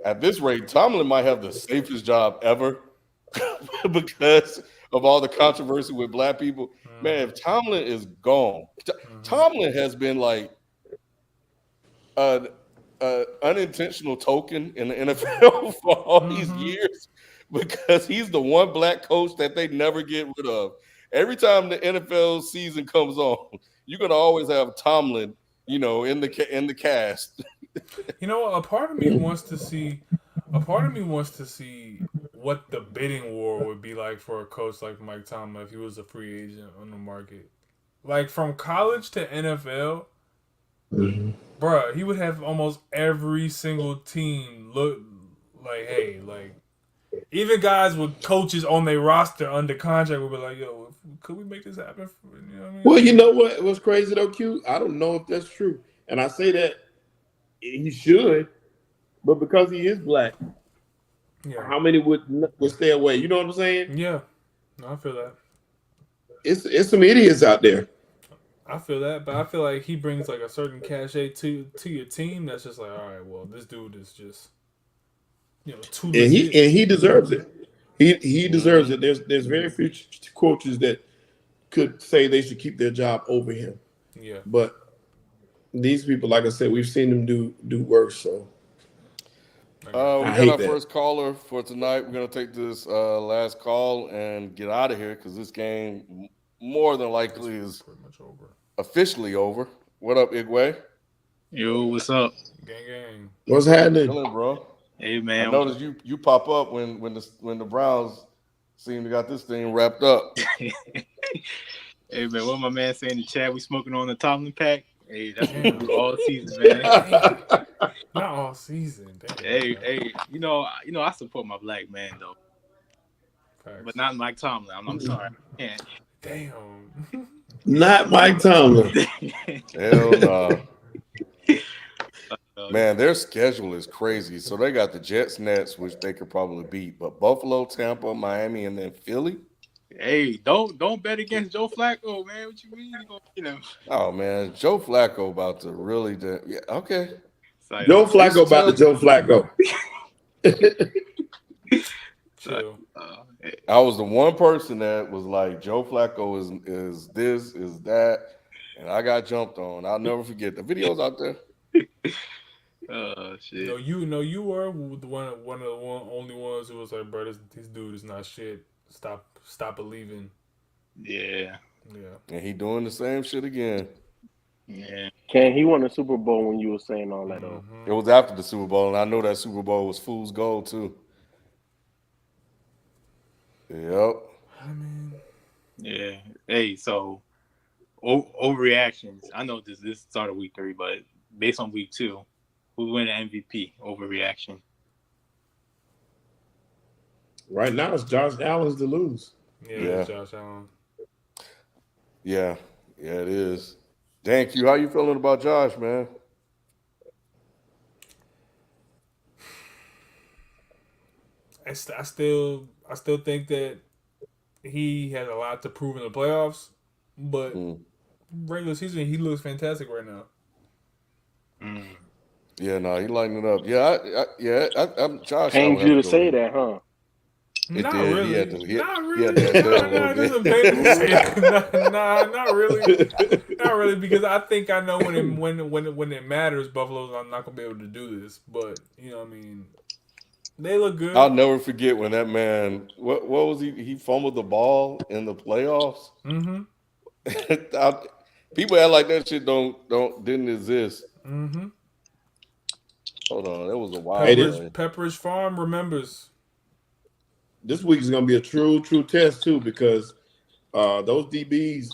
at this rate, Tomlin might have the safest job ever because of all the controversy with black people. Man, if Tomlin is gone, Tomlin has been like an unintentional token in the NFL for all these years because he's the one black coach that they never get rid of. Every time the NFL season comes on, you're gonna always have Tomlin, in the cast. You know what? A part of me wants to see. A part of me wants to see what the bidding war would be like for a coach like Mike Tomlin if he was a free agent on the market. Like from college to NFL, bruh, he would have almost every single team look like, hey, like even guys with coaches on their roster under contract would be like, yo, could we make this happen? You know what I mean? Well, you know what was crazy though, Q? I don't know if that's true, and I say that he should, but because he is black, how many would stay away? You know what I'm saying? Yeah, no, I feel that. It's some idiots out there. I feel that, but I feel like he brings like a certain cachet to your team that's just like, all right, well, this dude is just, too And legit. he deserves it. He deserves it. There's very few coaches that could say they should keep their job over him. Yeah. But these people, like I said, we've seen them do worse. So we got our first caller for tonight. We're gonna take this last call and get out of here because this game more than likely is pretty much over. Officially over. What up, Igwe? Yo, what's up? Gang. What's happening? Chilling, bro. Hey man, I noticed you pop up when the Browns seem to got this thing wrapped up. Hey man, what my man saying in the chat? We smoking on the Tomlin pack. Hey, that's what we do all season, man. Not all season. Damn. Hey, you know, I support my black man though, but not Mike Tomlin. I'm sorry, I can't. Damn. Not Mike Tomlin. Hell no. Man, their schedule is crazy. So they got the Jets, Nets, which they could probably beat, but Buffalo, Tampa, Miami, and then Philly. Hey, don't bet against Joe Flacco, man. What you mean? Oh man, Joe Flacco about to really yeah, okay. Like, Joe Flacco about to Joe Flacco. Chill. I was the one person that was like, Joe Flacco is this, is that, and I got jumped on. I'll never forget the videos out there. Oh shit! No, you were the one of the only ones who was like, bro, this dude is not shit. Stop believing. Yeah. And he doing the same shit again. Yeah. Ken, he won the Super Bowl when you were saying all that. It was after the Super Bowl, and I know that Super Bowl was fool's gold too. Yep. I mean, yeah. Hey, so overreactions. I know this started week 3, but based on week 2, who win the MVP? Overreaction. Right now, it's Josh Allen's to lose. Yeah. Josh Allen. Yeah, it is. Thank you. How you feeling about Josh, man? I still think that he has a lot to prove in the playoffs, but regular season he looks fantastic right now. Yeah, no, he lighting it up. I'm Josh. Pains you to say that, huh? Not did. Really. He had Not to really. hit that a little bit. Not really. Not really, because I think I know when it matters, Buffalo's not gonna be able to do this. But you know what I mean. They look good. I'll never forget when that man. What was he? He fumbled the ball in the playoffs. Mm-hmm. People act like that shit didn't exist. Mm-hmm. Hold on, that was a wild one. Pepperidge Farm remembers. This week is going to be a true test too, because those DBs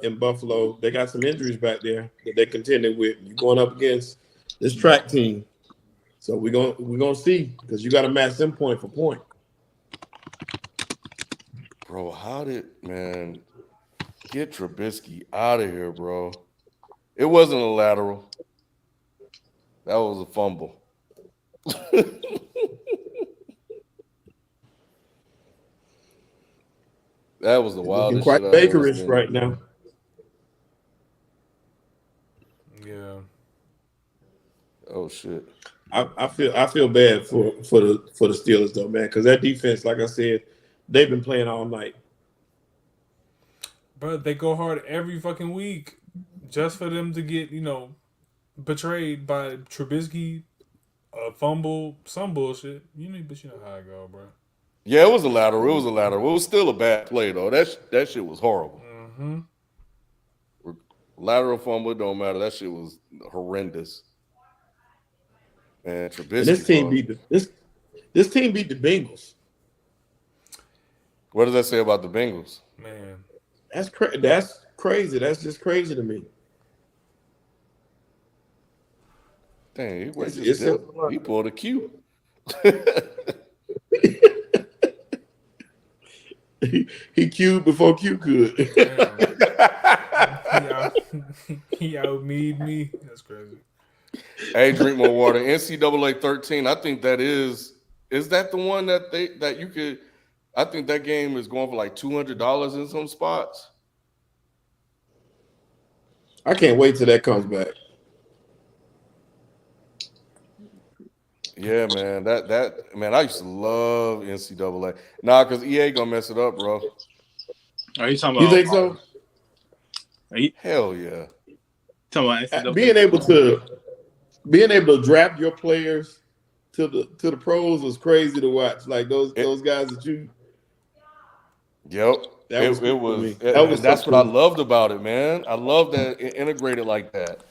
in Buffalo, they got some injuries back there that they're contending with. You're going up against this track team, so we're gonna see, because you got to match them point for point. Bro, how did get Trubisky out of here, bro? It wasn't a lateral. That was a fumble. That was the wildest quite shit I've ever bakerish seen. right now. Yeah. Oh shit. I feel bad for the Steelers though, man, because that defense, like I said, they've been playing all night. But they go hard every fucking week just for them to get, betrayed by Trubisky a fumble, some bullshit. But you know how it go, bro. Yeah, it was a lateral. It was a lateral. It was still a bad play though. That shit was horrible. Mm-hmm. Lateral fumble, it don't matter. That shit was horrendous. And Trubisky. And this team beat the Bengals. What does that say about the Bengals? Man, That's crazy. That's just crazy to me. Dang, he pulled a Q. he queued before Q could. he out-me'd me. That's crazy. Hey, drink more water. NCAA 13. I think that is that the one that you could? I think that game is going for like $200 in some spots. I can't wait till that comes back. Yeah, man. Man, I used to love NCAA. Nah, because EA gonna mess it up, bro. Are you talking about? You think so? Hell yeah. Talking about NCAA? Being able to draft your players to the pros was crazy to watch. Like those guys that you. Yep. That's what I loved about it, man. I love that it integrated like that.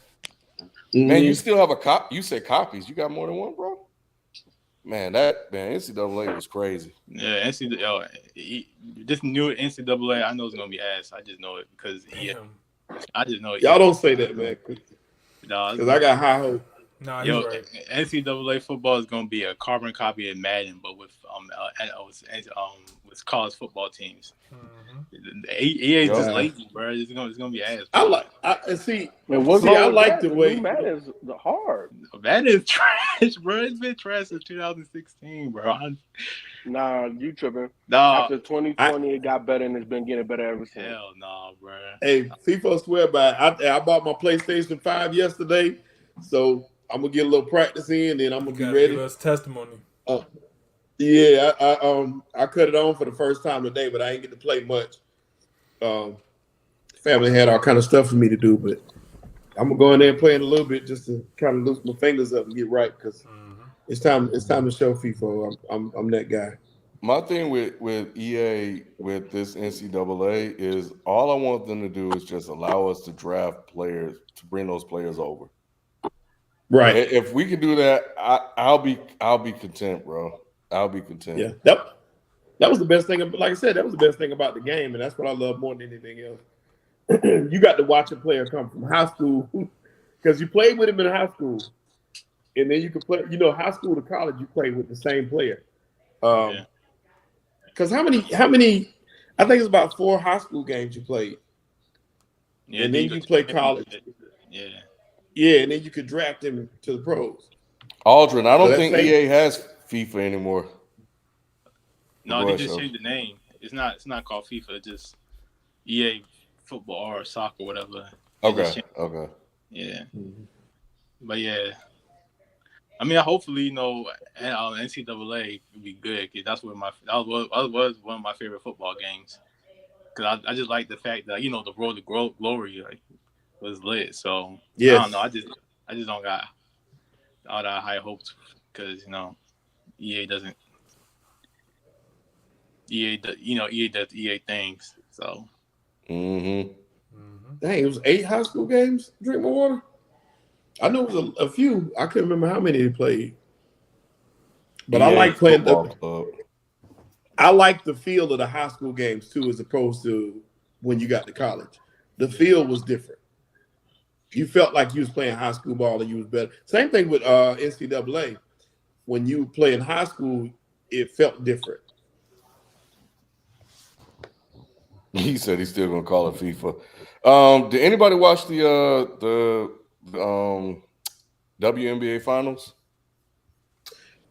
Mm-hmm. Man, you still have a cop. You said copies. You got more than one, bro? Man, NCAA was crazy. Yeah, NCAA. This new NCAA, I know it's gonna be ass. I just know it because I just know it. Y'all don't say that, man. Because I got high hope. Nah, you're right. NCAA football is gonna be a carbon copy of Madden, but with college football teams. Mm-hmm. EA is just lazy, bro. It's gonna be ass. Bro. I like the way Madden is hard. Madden is trash, bro. It's been trash since 2016, bro. Nah, you tripping. Nah. After 2020, it got better and it's been getting better ever since. Hell no, bro. Hey, FIFA swear by it. I bought my PlayStation 5 yesterday, so I'm gonna get a little practice in, then I'm gonna be ready. Give us testimony. Yeah, I cut it on for the first time today, but I ain't get to play much. Family had all kind of stuff for me to do, but I'm gonna go in there and play it a little bit just to kind of loosen my fingers up and get right because it's time to show FIFA. I'm that guy. My thing with EA with this NCAA is all I want them to do is just allow us to draft players to bring those players over. Right. If we can do that, I'll be content, bro. I'll be content. Yeah. That was the best thing. Like I said, that was the best thing about the game, and that's what I love more than anything else. You got to watch a player come from high school because you played with him in high school, and then you can play. High school to college, you play with the same player. Because how many? I think it's about 4 high school games you played. Yeah, and then you play college. Yeah, and then you could draft him to the pros. Aldrin, I don't think EA has FIFA anymore. No, they just changed the name. It's not called FIFA. It's just EA football or soccer, or whatever. Okay. Yeah. Mm-hmm. But yeah, I mean, hopefully, NCAA will be good because that was one of my favorite football games. Because I just like the fact that the road to glory was lit. So yes. I don't know. I just don't got all that high hopes because EA doesn't. EA does EA things. So. Mm-hmm. Dang, it was 8 high school games. Drink more water. I know it was a few. I couldn't remember how many they played. But I like playing I like the feel of the high school games too, as opposed to when you got to college. The feel was different. You felt like you was playing high school ball and you was better. Same thing with NCAA. When you play in high school, it felt different. He said he's still gonna call it FIFA. Did anybody watch the WNBA finals?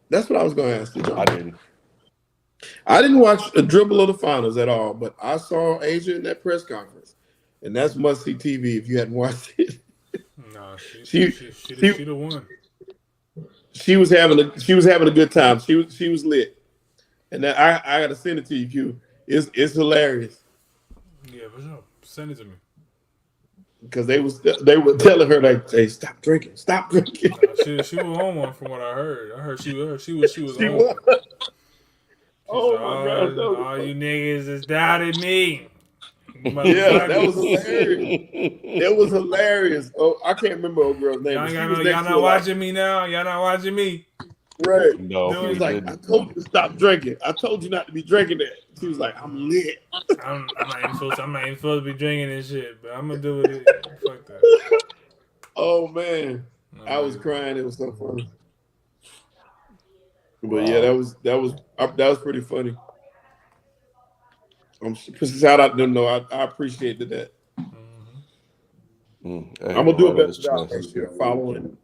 That's what I was going to ask you, John. I didn't watch a dribble of the finals at all, but I saw Asia in that press conference, and that's must-see TV if you hadn't watched it. No, she should have won. She was having a good time. She was lit, and I got to send it to you, Q. It's hilarious. Yeah, for sure. Send it to me. because they were telling her like, "Hey, stop drinking, stop drinking." She was on one from what I heard. I heard she was She on one. was. She said, Oh my gosh, that was all you niggas has doubted me. yeah, that was Motherfuckers. hilarious. It was hilarious. Oh, I can't remember old girl's name, but she was next Y'all to not her like, watching me now? Y'all not watching me? right. No, She was we like, didn't. I told you to stop drinking. I told you not to be drinking that. She was like, I'm lit. I'm not even supposed to be drinking this shit, but I'm gonna do it. Fuck that. Oh man, No, I was man. crying. It was so funny. But Wow. yeah, that was pretty funny. Shout out to them though. I appreciated that. Mm-hmm. Hey, I'm gonna do a right on better his job chest. next year following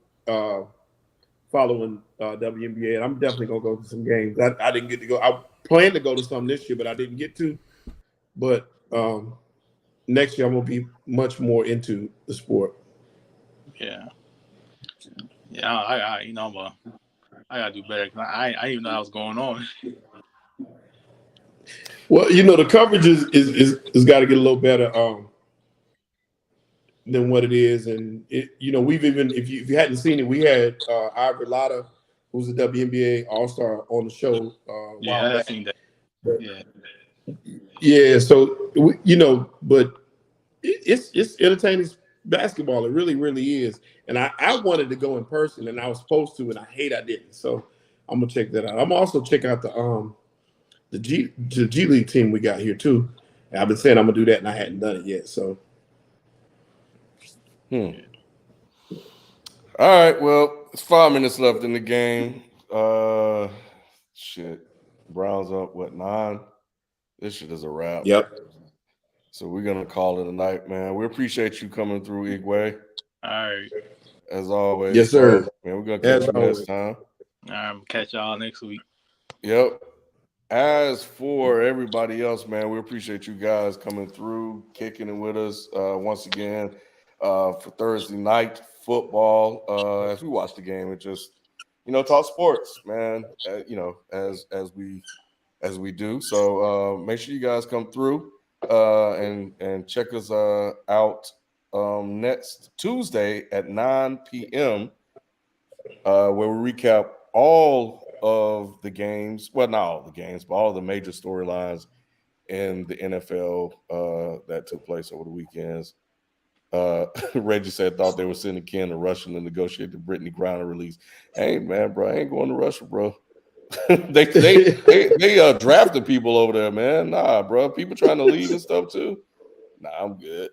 WNBA, and I'm definitely gonna go to some games. I didn't get to go. I planned to go to some this year, but I didn't get to. But next year I'm gonna be much more into the sport. Yeah. I gotta do better. I didn't even know that was going on. Well, the coverage is got to get a little better than what it is, and we've even if you hadn't seen it, we had Ivory Lotta, who's a WNBA All Star, on the show a while Yeah, I back. seen that. But, Yeah. yeah, so but it's entertaining basketball. It really, really is. And I wanted to go in person, and I was supposed to, and I didn't. So I'm gonna check that out. I'm also check out the G League team we got here too. And I've been saying I'm gonna do that, and I hadn't done it yet. So All right, well, it's 5 minutes left in the game. Shit. Browns up, 9? This shit is a wrap. yep. So we're gonna call it a night, man. We appreciate you coming through, Igwe. All right. As always. Yes, sir. Bro. Man, we're gonna catch As you always. next time. Catch y'all next week. Yep. As for everybody else, man, we appreciate you guys coming through, kicking it with us once again for Thursday night football. As we watch the game and just, talk sports, man. As we do. So make sure you guys come through and check us out next Tuesday at 9 p.m. Where we recap all of the games. Well, not all the games, but all of the major storylines in the NFL that took place over the weekends. Reggie said thought they were sending Ken to Russia to negotiate the Brittany Griner release. Hey, man, bro, I ain't going to Russia, bro. they drafted people over there, man. Nah, bro. People trying to leave and stuff too. Nah, I'm good.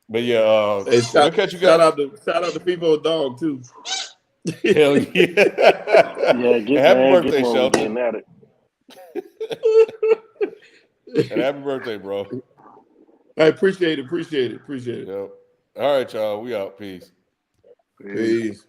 But yeah, Hey, we'll catch you guys. Shout out to people dog too. Hell yeah. Yeah, And happy birthday, one Shelton. getting at it. And happy birthday, bro. I appreciate it. Yep. All right, y'all. We out. Peace. Peace.